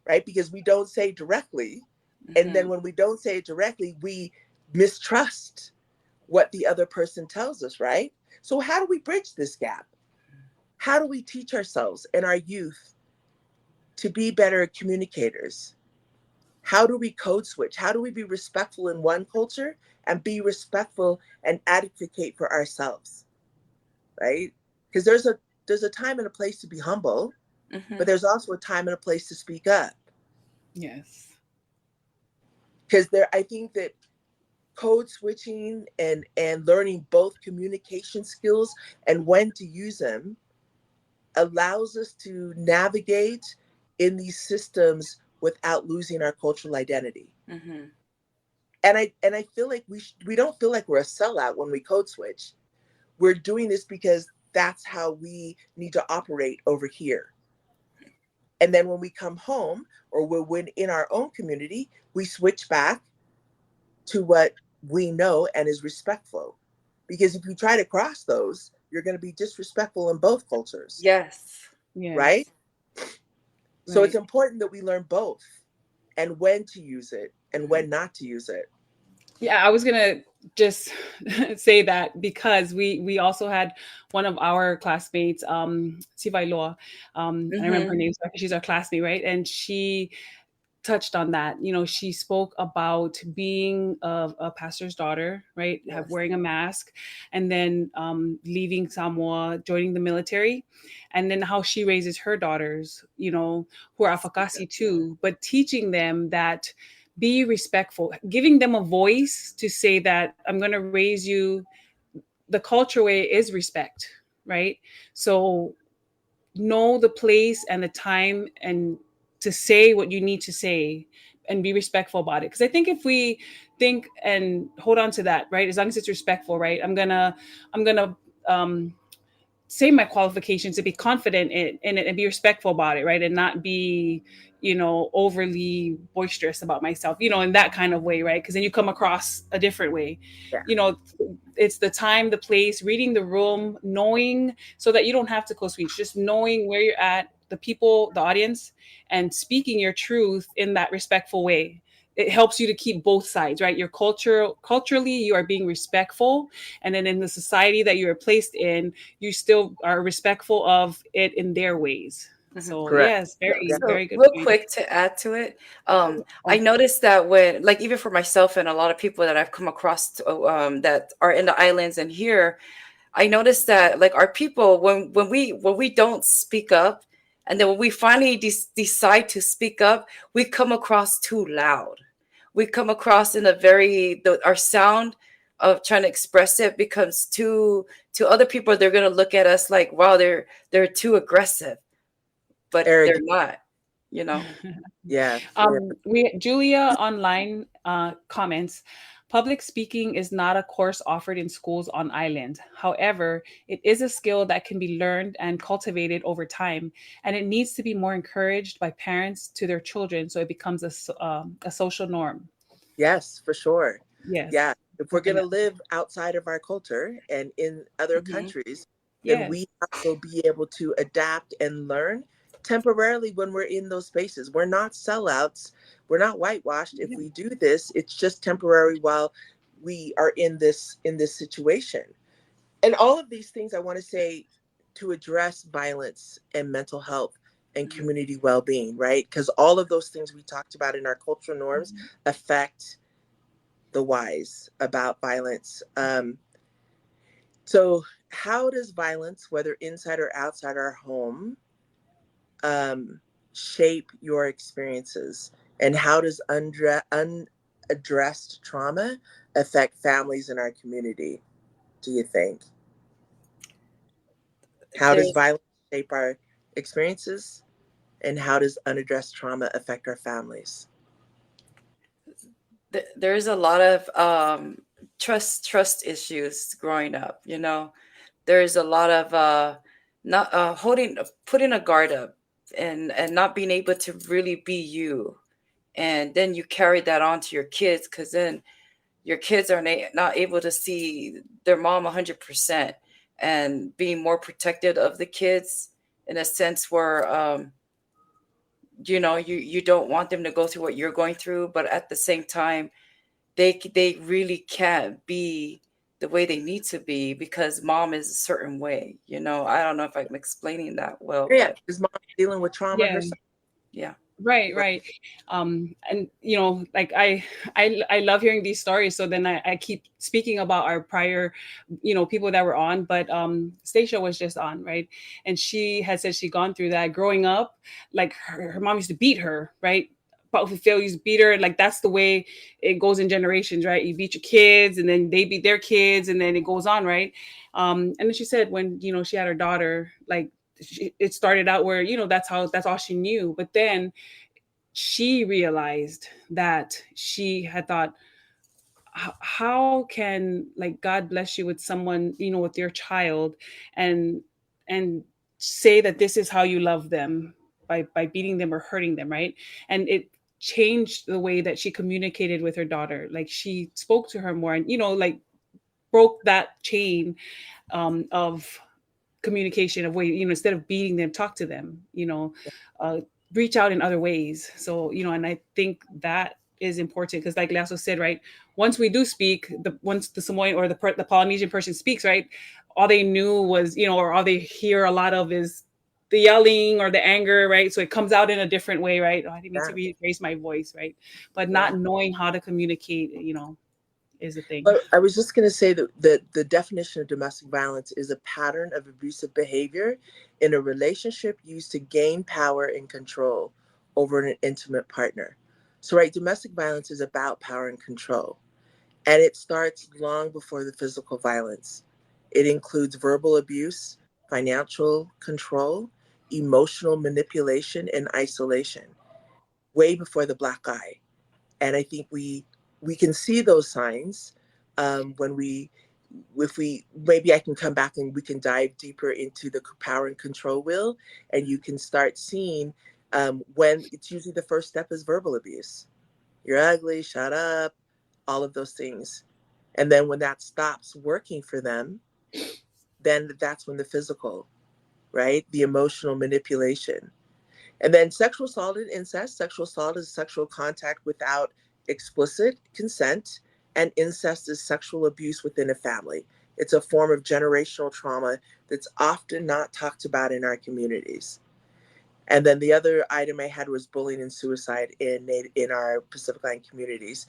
[SPEAKER 3] right? Because we don't say directly. And then when we don't say it directly, we mistrust what the other person tells us, right? So how do we bridge this gap? How do we teach ourselves and our youth to be better communicators? How do we code switch? How do we be respectful in one culture and be respectful and advocate for ourselves, right? Because there's a time and a place to be humble, but there's also a time and a place to speak up.
[SPEAKER 2] Yes.
[SPEAKER 3] Because I think that code switching and learning both communication skills and when to use them allows us to navigate in these systems without losing our cultural identity. And I feel like we don't feel like we're a sellout when we code switch. We're doing this because that's how we need to operate over here. And then when we come home or we're in our own community, we switch back to what we know and is respectful. Because if you try to cross those, you're going to be disrespectful in both cultures.
[SPEAKER 1] Yes.
[SPEAKER 2] Yes.
[SPEAKER 3] Right? So
[SPEAKER 2] Right.
[SPEAKER 3] it's important that we learn both and when to use it and when not to use it.
[SPEAKER 2] Yeah, I was gonna just say that because we also had one of our classmates, Sivai Law, and I remember her name, so she's our classmate, right? And she touched on that. She spoke about being a pastor's daughter, right?
[SPEAKER 3] Yes.
[SPEAKER 2] Wearing a mask, and then leaving Samoa, joining the military, and then how she raises her daughters, who are Afakasi too, but teaching them that be respectful, giving them a voice to say that I'm going to raise you. The culture way is respect, right? So know the place and the time, and to say what you need to say, and be respectful about it. Because I think if we think and hold on to that, right, as long as it's respectful, right, I'm gonna say my qualifications, to be confident in it and be respectful about it, right, and not be overly boisterous about myself, in that kind of way, right? Because then you come across a different way.
[SPEAKER 3] Yeah.
[SPEAKER 2] It's the time, the place, reading the room, knowing, so that you don't have to code switch, just knowing where you're at, the people, the audience, and speaking your truth in that respectful way. It helps you to keep both sides, right? Your culturally, you are being respectful, and then in the society that you are placed in, you still are respectful of it in their ways. So
[SPEAKER 3] Correct.
[SPEAKER 2] yes, very,
[SPEAKER 1] So
[SPEAKER 2] very good
[SPEAKER 1] real
[SPEAKER 2] point.
[SPEAKER 1] quick to add to it, I noticed that when, like, even for myself and a lot of people that I've come across that are in the islands and here, I noticed that, like, our people, when we don't speak up, and then when we finally decide to speak up, we come across too loud. We come across in a our sound of trying to express it becomes too, to other people, they're gonna look at us like, wow, they're too aggressive, but they're
[SPEAKER 3] Arrogant.
[SPEAKER 1] not,
[SPEAKER 3] Yeah.
[SPEAKER 2] Julia online comments, public speaking is not a course offered in schools on island. However, it is a skill that can be learned and cultivated over time, and it needs to be more encouraged by parents to their children, so it becomes a social norm.
[SPEAKER 3] Yes, for sure.
[SPEAKER 2] Yes.
[SPEAKER 3] Yeah. If we're going to
[SPEAKER 2] Definitely.
[SPEAKER 3] live outside of our culture and in other
[SPEAKER 1] Mhm.
[SPEAKER 3] countries, then
[SPEAKER 2] Yes.
[SPEAKER 3] we will be able to adapt and learn temporarily when we're in those spaces. We're not sellouts. We're not whitewashed. If
[SPEAKER 2] Yeah.
[SPEAKER 3] we do this, it's just temporary while we are in this situation. And all of these things I want to say to address violence and mental health and
[SPEAKER 1] Mhm.
[SPEAKER 3] community well-being, right? Because all of those things we talked about in our cultural norms affect the whys about violence. So how does violence, whether inside or outside our home, shape your experiences? And how does unaddressed trauma affect families in our community, do you think? How does
[SPEAKER 1] There's
[SPEAKER 3] violence shape our experiences? And how does unaddressed trauma affect our families?
[SPEAKER 1] there's a lot of trust issues growing up. There's a lot of not putting a guard up, and not being able to really be you, and then you carry that on to your kids, because then your kids are not able to see their mom 100%, and being more protected of the kids, in a sense where you don't want them to go through what you're going through, but at the same time they really can't be the way they need to be, because mom is a certain way. I don't know if I'm explaining that well,
[SPEAKER 3] Yeah,
[SPEAKER 1] but
[SPEAKER 3] is mom dealing with trauma
[SPEAKER 2] Yeah.
[SPEAKER 3] herself?
[SPEAKER 1] yeah.
[SPEAKER 2] Right. And like I love hearing these stories. So then I keep speaking about our prior, people that were on, but Stacia was just on, right? And she had said she'd gone through that growing up. Like her mom used to beat her, right? But if Phil used to beat her, like that's the way it goes in generations, right? You beat your kids, and then they beat their kids, and then it goes on, right? And then she said when she had her daughter, like it started out where that's all she knew, but then she realized that she had thought, how can, like, God bless you with someone, with your child, and and say that this is how you love them, by beating them or hurting them, right? And it changed the way that she communicated with her daughter. Like she spoke to her more, and like broke that chain of communication, of way, instead of beating them, talk to them, uh, reach out in other ways. So, and I think that is important, because like Lasso said, right, once we do speak, once the Samoan or the Polynesian person speaks, right, all they knew was, or all they hear a lot of is the yelling or the anger, right? So it comes out in a different way, right? Oh, I didn't mean
[SPEAKER 3] Yeah.
[SPEAKER 2] to raise my voice, right? But
[SPEAKER 3] Yeah.
[SPEAKER 2] not knowing how to communicate, is a thing.
[SPEAKER 3] But I was just going to say that the definition of domestic violence is a pattern of abusive behavior in a relationship used to gain power and control over an intimate partner. So, right, domestic violence is about power and control, and it starts long before the physical violence. It includes verbal abuse, financial control, emotional manipulation, and isolation, way before the black eye. And I think we can see those signs when we if we maybe I can come back and we can dive deeper into the power and control wheel, and you can start seeing when it's usually the first step is verbal abuse. You're ugly, shut up, all of those things. And then when that stops working for them, then that's when the physical, right, the emotional manipulation. And then sexual assault and incest. Sexual assault is sexual contact without explicit consent, and incest is sexual abuse within a family. It's a form of generational trauma that's often not talked about in our communities. And then the other item I had was bullying and suicide in our Pacific Island communities.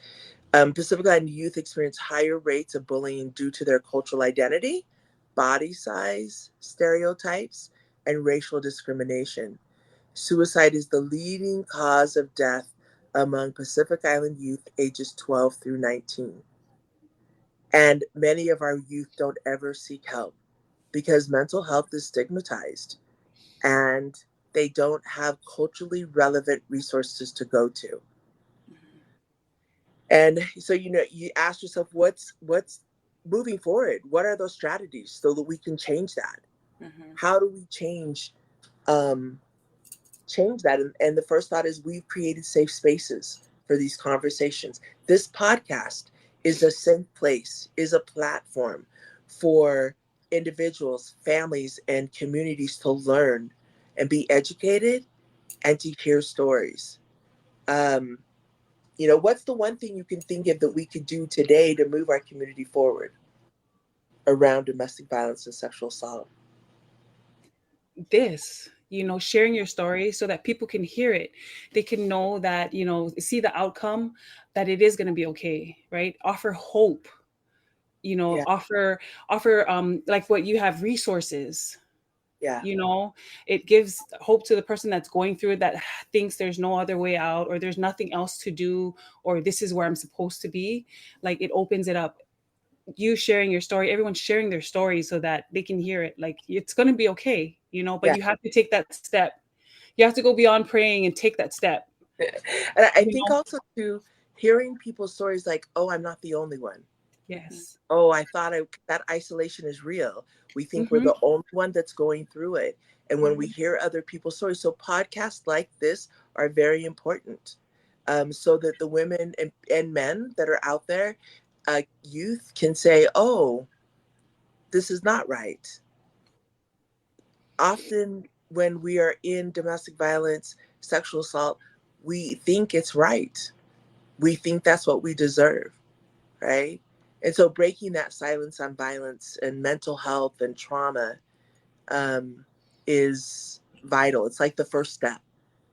[SPEAKER 3] Pacific Island youth experience higher rates of bullying due to their cultural identity, body size, stereotypes, and racial discrimination. Suicide is the leading cause of death among Pacific Island youth ages 12 through 19. And many of our youth don't ever seek help because mental health is stigmatized and they don't have culturally relevant resources to go to. And so, you ask yourself, what's moving forward? What are those strategies so that we can change that?
[SPEAKER 1] Mm-hmm.
[SPEAKER 3] How do we um, change that? And the first thought is we've created safe spaces for these conversations. This podcast is a safe place, is a platform for individuals, families, and communities to learn and be educated and to hear stories. Um, what's the one thing you can think of that we could do today to move our community forward around domestic violence and sexual assault?
[SPEAKER 2] Sharing your story so that people can hear it. They can know that, see the outcome, that it is going to be okay, right? Offer hope,
[SPEAKER 3] Yeah,
[SPEAKER 2] offer like what you have, resources.
[SPEAKER 3] yeah,
[SPEAKER 2] It gives hope to the person that's going through it, that thinks there's no other way out, or there's nothing else to do, or this is where I'm supposed to be. Like, it opens it up. You sharing your story, everyone's sharing their story so that they can hear it. Like, it's going to be okay, but
[SPEAKER 3] yeah.
[SPEAKER 2] you have to take that step. You have to go beyond praying and take that step.
[SPEAKER 3] And I
[SPEAKER 2] you
[SPEAKER 3] think
[SPEAKER 2] know
[SPEAKER 3] also too, hearing people's stories like, oh, I'm not the only one.
[SPEAKER 2] yes.
[SPEAKER 3] Oh, I thought that isolation is real. We think we're
[SPEAKER 2] Mm-hmm.
[SPEAKER 3] the only one that's going through it. And when we hear other people's stories, so podcasts like this are very important, so that the women and men that are out there, youth, can say, oh, this is not right. Often when we are in domestic violence, sexual assault, we think it's right. We think that's what we deserve, right? And so breaking that silence on violence and mental health and trauma is vital. It's like the first step,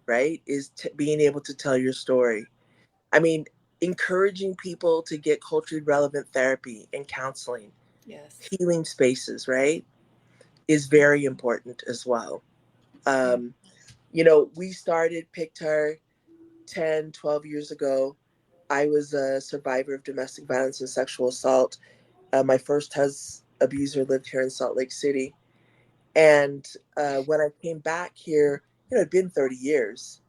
[SPEAKER 3] right? Is being able to tell your story. I mean, encouraging people to get culturally relevant therapy and counseling,
[SPEAKER 1] Yes.
[SPEAKER 3] healing spaces, right, is very important as well. Um, we started PIK2AR 10, 12 years ago. I was a survivor of domestic violence and sexual assault. My first abuser lived here in Salt Lake City. And when I came back here, it'd been 30 years,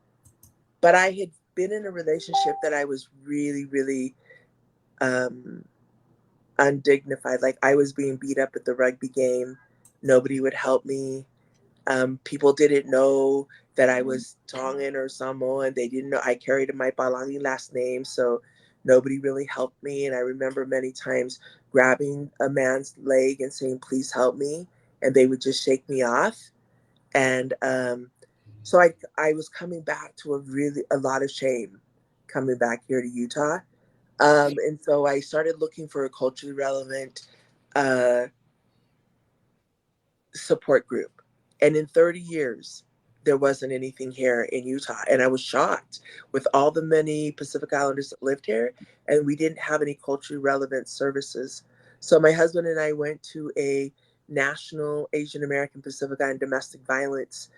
[SPEAKER 3] but I had been in a relationship that I was really, really um, undignified. Like, I was being beat up at the rugby game. Nobody would help me. People didn't know that I was Tongan or Samoan. They didn't know I carried my Palangi last name, so nobody really helped me. And I remember many times grabbing a man's leg and saying, "Please help me," and they would just shake me off. And so I was coming back to a lot of shame coming back here to Utah. And so I started looking for a culturally relevant uh, support group. And in 30 years, there wasn't anything here in Utah. And I was shocked with all the many Pacific Islanders that lived here, and we didn't have any culturally relevant services. So my husband and I went to a national Asian American Pacific Island domestic violence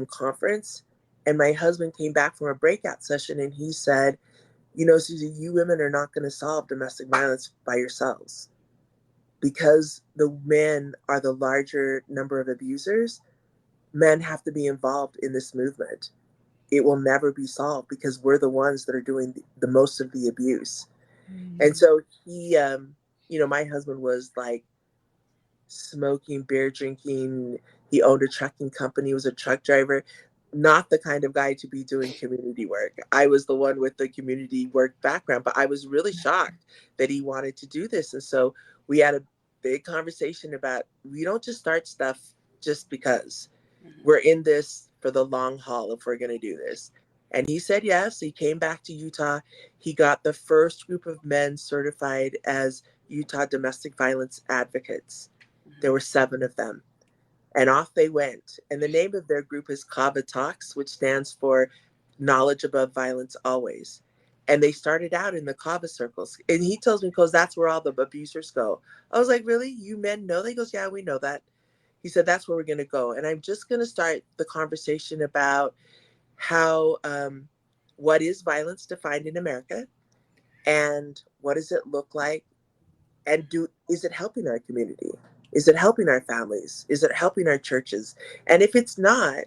[SPEAKER 3] conference. And my husband came back from a breakout session and he said, you know, Susie, you women are not going to solve domestic violence by yourselves. Because the men are the larger number of abusers, men have to be involved in this movement. It will never be solved because we're the ones that are doing the most of the abuse. And so he, you know, my husband was like smoking, beer drinking. He owned a trucking company, was a truck driver, not the kind of guy to be doing community work. I was the one with the community work background, but I was really shocked that he wanted to do this. And so we had a big conversation about we don't just start stuff just because. We're in this for the long haul if we're going to do this. And he said yes. He came back to Utah. He got the first group of men certified as Utah domestic violence advocates. There were 7 of them. And off they went. And the name of their group is K.A.V.A Talks, which stands for Knowledge Above Violence Always. And they started out in the K.A.V.A circles. And he tells me, because that's where all the abusers go. I was like, really? You men know? He goes, yeah, we know that. He said, that's where we're going to go. And I'm just going to start the conversation about how, what is violence defined in America? And what does it look like? And is it helping our community? Is it helping our families? Is it helping our churches? And if it's not,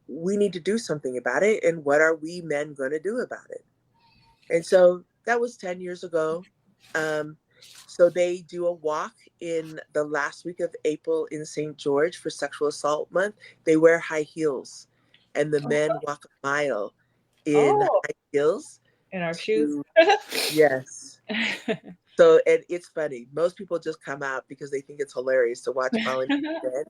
[SPEAKER 3] we need to do something about it. And what are we men going to do about it? And so that was 10 years ago. So they do a walk in the last week of April in St. George for Sexual Assault Month. They wear high heels, and the men walk a mile in high heels.
[SPEAKER 2] In our shoes.
[SPEAKER 3] Yes. So, and it's funny. Most people just come out because they think it's hilarious to watch Polynesian men.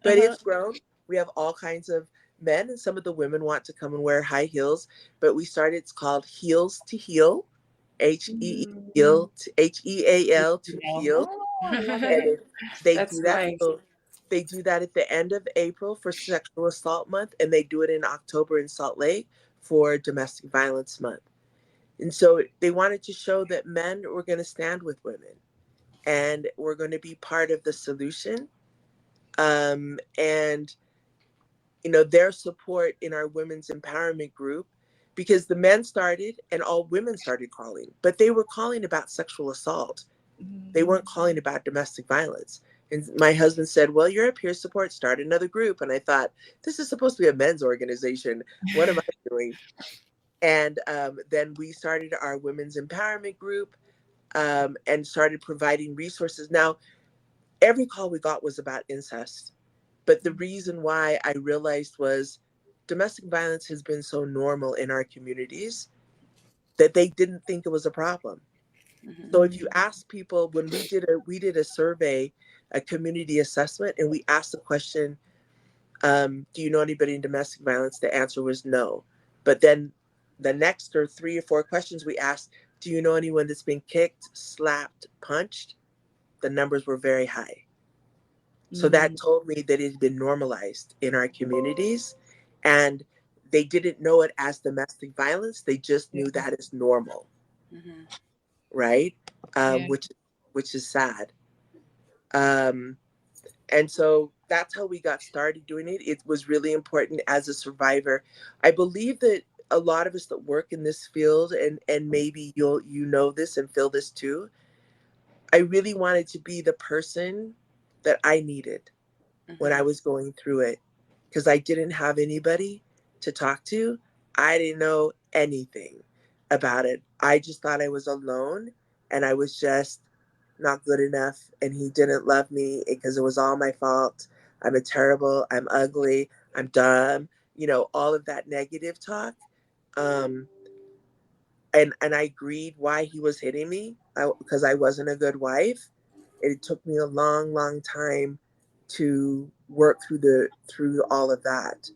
[SPEAKER 3] But it's grown. We have all kinds of men, and some of the women want to come and wear high heels. But we started, it's called Heels to Heal, Heal, HEAL to heal. And they
[SPEAKER 1] That's
[SPEAKER 3] do that.
[SPEAKER 1] nice.
[SPEAKER 3] So they do that at the end of April for Sexual Assault Month, and they do it in October in Salt Lake for Domestic Violence Month. And so they wanted to show that men were going to stand with women, and we're going to be part of the solution. And you know, their support in our women's empowerment group, because the men started and all women started calling, but they were calling about sexual assault. They weren't calling about domestic violence. And my husband said, well, you're a peer support, start another group. And I thought, this is supposed to be a men's organization. What am I doing? And then we started our women's empowerment group and started providing resources. Now, every call we got was about incest. But the reason why I realized was domestic violence has been so normal in our communities that they didn't think it was a problem. So if you ask people, when we did a survey, a community assessment, and we asked the question, do you know anybody in domestic violence? The answer was no. But then the next or 3 or 4 questions we asked, do you know anyone that's been kicked, slapped, punched? The numbers were very high. So that told me that it had been normalized in our communities, and they didn't know it as domestic violence. They just knew that as normal, right? Which is sad. And so that's how we got started doing it. It was really important as a survivor. I believe that a lot of us that work in this field, and maybe you know this and feel this too, I really wanted to be the person that I needed when I was going through it, because I didn't have anybody to talk to. I didn't know anything about it. I just thought I was alone, and I was just not good enough, and he didn't love me because it was all my fault. I'm I'm ugly, I'm dumb, you know, all of that negative talk. And I agreed why he was hitting me, because I wasn't a good wife. It took me a long time to work through all of that.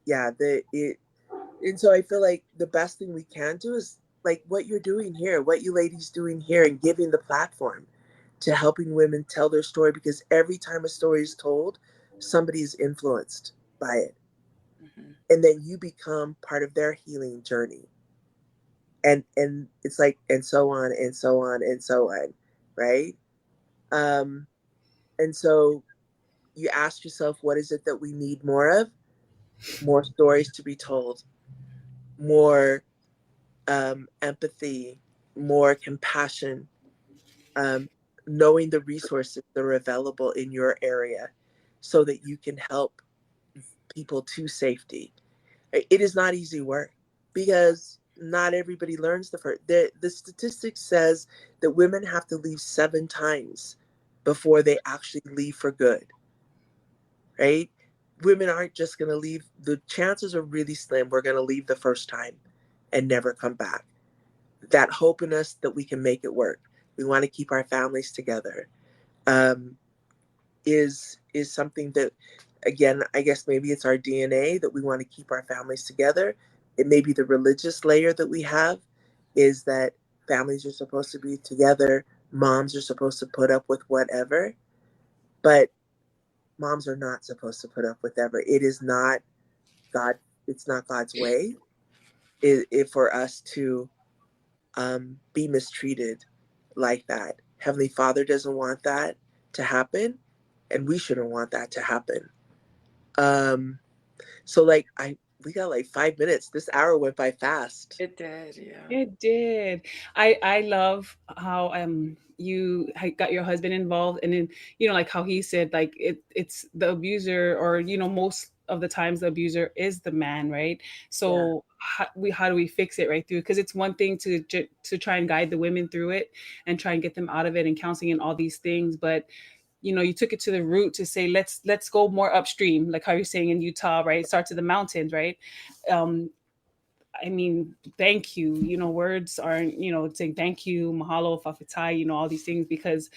[SPEAKER 3] Yeah, and so I feel like the best thing we can do is like what you're doing here, what you ladies doing here, and giving the platform. to helping women tell their story, because every time a story is told, somebody is influenced by it.
[SPEAKER 1] Mm-hmm.
[SPEAKER 3] And then you become part of their healing journey. And it's like, and so on and so on and so on, right? And so you ask yourself, what is it that we need more of? More stories to be told, more empathy, more compassion, um, knowing the resources that are available in your area so that you can help people to safety. It is not easy work because not everybody learns the statistics says that women have to leave 7 times before they actually leave for good, right? Women aren't just going to leave. The chances are really slim we're going to leave the first time and never come back. That hope in us that we can make it work. We want to keep our families together. Um, is something that, again, I guess maybe it's our DNA that we want to keep our families together. It may be the religious layer that we have, is that families are supposed to be together, moms are supposed to put up with whatever, but moms are not supposed to put up with whatever. It is not God. It's not God's way for us to be mistreated like that. Heavenly Father doesn't want that to happen, and we shouldn't want that to happen. Um, so like we got like 5 minutes. This hour went by fast.
[SPEAKER 1] It did, yeah.
[SPEAKER 2] It did. I love how you got your husband involved, and then like how he said, like it's the abuser, or most of the times the abuser is the man, right?
[SPEAKER 3] Yeah.
[SPEAKER 2] So how do we fix it right through? Because it's one thing to try and guide the women through it and try and get them out of it, and counseling and all these things, but you took it to the root to say let's go more upstream, like how you're saying in Utah, right? Start to the mountains, right? I mean, thank you. Words aren't, saying thank you, mahalo, fafitai, all these things, because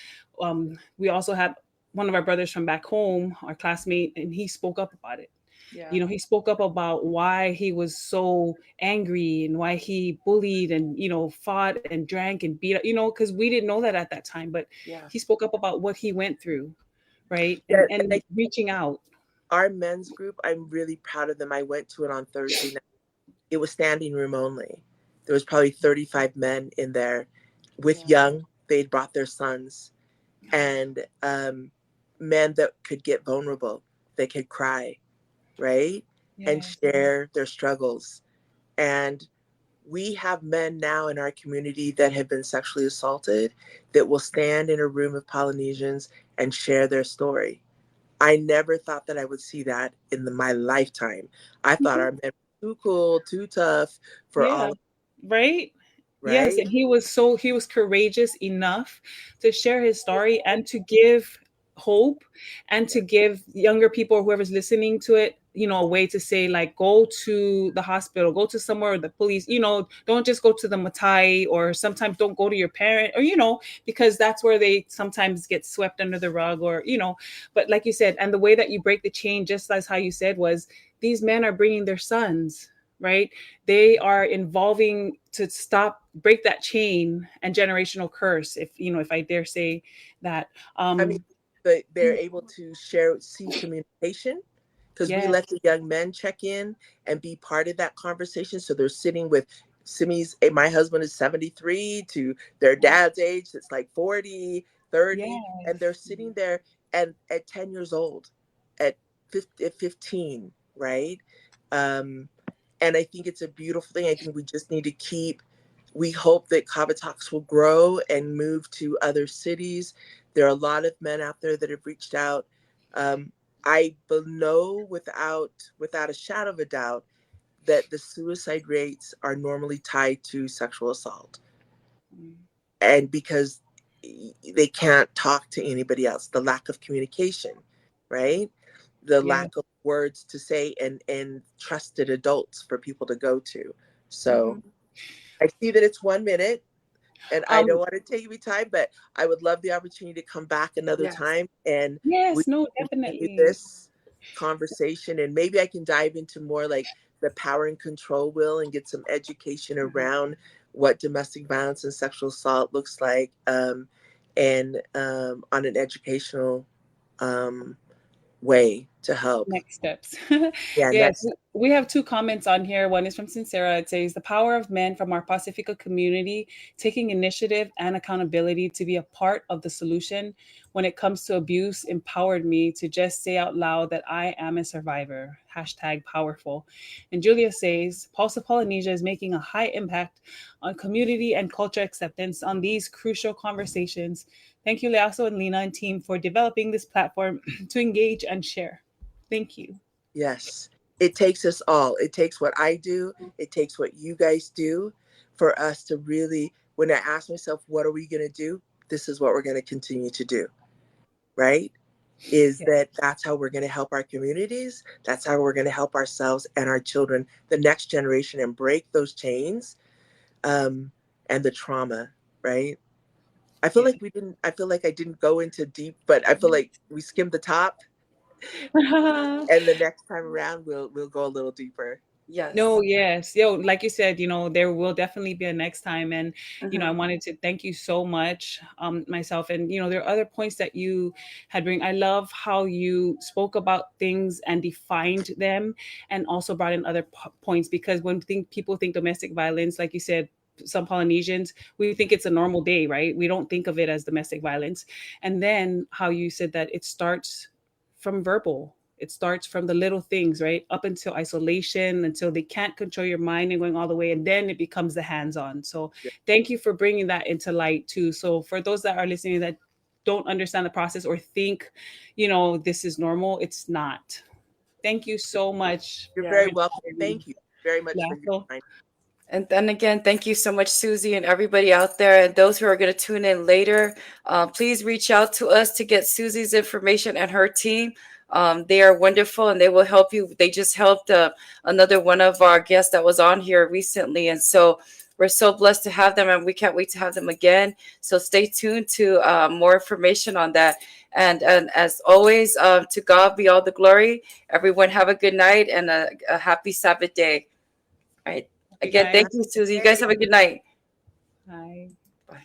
[SPEAKER 2] we also had one of our brothers from back home, our classmate, and he spoke up about it.
[SPEAKER 1] Yeah.
[SPEAKER 2] He spoke up about why he was so angry and why he bullied and, fought and drank and beat up, because we didn't know that at that time. But
[SPEAKER 1] Yeah.
[SPEAKER 2] he spoke up about what he went through, right?
[SPEAKER 3] Yeah,
[SPEAKER 2] And reaching out.
[SPEAKER 3] our men's group, I'm really proud of them. I went to it on Thursday night. It was standing room only. There was probably 35 men in there with young. They'd brought their sons, and men that could get vulnerable. They could cry, right? And
[SPEAKER 2] Yes.
[SPEAKER 3] share their struggles. And we have men now in our community that have been sexually assaulted that will stand in a room of Polynesians and share their story. I never thought that I would see that in my lifetime. I thought our men were too cool, too tough for
[SPEAKER 2] Yeah.
[SPEAKER 3] all,
[SPEAKER 2] Right. Yes,
[SPEAKER 3] right?
[SPEAKER 2] and he was courageous enough to share his story and to give hope, and to give younger people, whoever's listening to it, a way to say, like, go to the hospital, go to somewhere, the police, don't just go to the matai, or sometimes don't go to your parent, or because that's where they sometimes get swept under the rug, or but like you said, and the way that you break the chain, just as how you said, was these men are bringing their sons, right? They are involving to break that chain and generational curse, if I dare say that.
[SPEAKER 3] I mean, they're able to see communication, because we
[SPEAKER 2] Yeah.
[SPEAKER 3] let the young men check in and be part of that conversation. So they're sitting with my husband is 73 to their dad's age, that's like 40, 30,
[SPEAKER 2] Yes.
[SPEAKER 3] and they're sitting there, and at 10 years old, at 15, right? And I think it's a beautiful thing. I think we just need to we hope that K.A.V.A Talks will grow and move to other cities. There are a lot of men out there that have reached out. I know without a shadow of a doubt that the suicide rates are normally tied to sexual assault. And because they can't talk to anybody else, the lack of communication, right? The
[SPEAKER 2] Yeah.
[SPEAKER 3] lack of words to say, and trusted adults for people to go to. So
[SPEAKER 1] Mhm.
[SPEAKER 3] I see that it's 1 minute, and I
[SPEAKER 2] Um.
[SPEAKER 3] don't want to take any time, but I would love the opportunity to come back another
[SPEAKER 1] Yes.
[SPEAKER 3] time, and we
[SPEAKER 2] Yes. No.
[SPEAKER 3] can continue
[SPEAKER 2] Definitely.
[SPEAKER 3] this conversation, and maybe I can dive into more like the power and control wheel and get some education
[SPEAKER 1] Mhm.
[SPEAKER 3] around what domestic violence and sexual assault looks like, and on an educational way to help.
[SPEAKER 2] Next steps.
[SPEAKER 3] Yeah,
[SPEAKER 2] Yes,
[SPEAKER 3] next.
[SPEAKER 2] we have two comments on here. One is from Sincera. It says, the power of men from our Pacifica community taking initiative and accountability to be a part of the solution when it comes to abuse empowered me to just say out loud that I am a survivor. Hashtag powerful. And Julia says, Pulse of Polynesia is making a high impact on community and culture acceptance on these crucial conversations. Thank you, Leaso and Lena and team, for developing this platform to engage and share. Thank you.
[SPEAKER 3] Yes, it takes us all. It takes what I do. It takes what you guys do for us to really, when I ask myself, what are we going to do? This is what we're going to continue to do, right? Is
[SPEAKER 2] Yeah.
[SPEAKER 3] that's how we're going to help our communities. That's how we're going to help ourselves and our children, the next generation, and break those chains and the trauma, right? I feel
[SPEAKER 2] Yeah.
[SPEAKER 3] like I feel like I didn't go into deep, but I feel like we skimmed the top, and the next time around we'll go a little deeper.
[SPEAKER 1] Yes.
[SPEAKER 2] No, yes. Yo, like you said, there will definitely be a next time. And, I wanted to thank you so much, myself. And, there are other points that you had bring. I love how you spoke about things and defined them and also brought in other points, because when people think domestic violence, like you said, some Polynesians, we think it's a normal day, right? We don't think of it as domestic violence. And then how you said that it starts from verbal. It starts from the little things, right? Up until isolation, until they can't control your mind and going all the way. And then it becomes the hands-on. So
[SPEAKER 3] Yeah.
[SPEAKER 2] thank you for bringing that into light too. So for those that are listening that don't understand the process or think, this is normal, it's not. Thank you so much.
[SPEAKER 3] You're
[SPEAKER 1] Yeah.
[SPEAKER 3] very welcome. Thank you very much
[SPEAKER 2] Yeah.
[SPEAKER 3] for your
[SPEAKER 2] So
[SPEAKER 3] time.
[SPEAKER 1] And then again, thank you so much, Susie, and everybody out there. And those who are going to tune in later, please reach out to us to get Susie's information and her team. They are wonderful and they will help you. They just helped another one of our guests that was on here recently. And so we're so blessed to have them and we can't wait to have them again. So stay tuned to more information on that. And as always, to God be all the glory. Everyone have a good night and a happy Sabbath day. All right. Again,
[SPEAKER 2] guys.
[SPEAKER 1] thank you, Susie. You guys have a good night.
[SPEAKER 2] Bye.
[SPEAKER 1] Bye.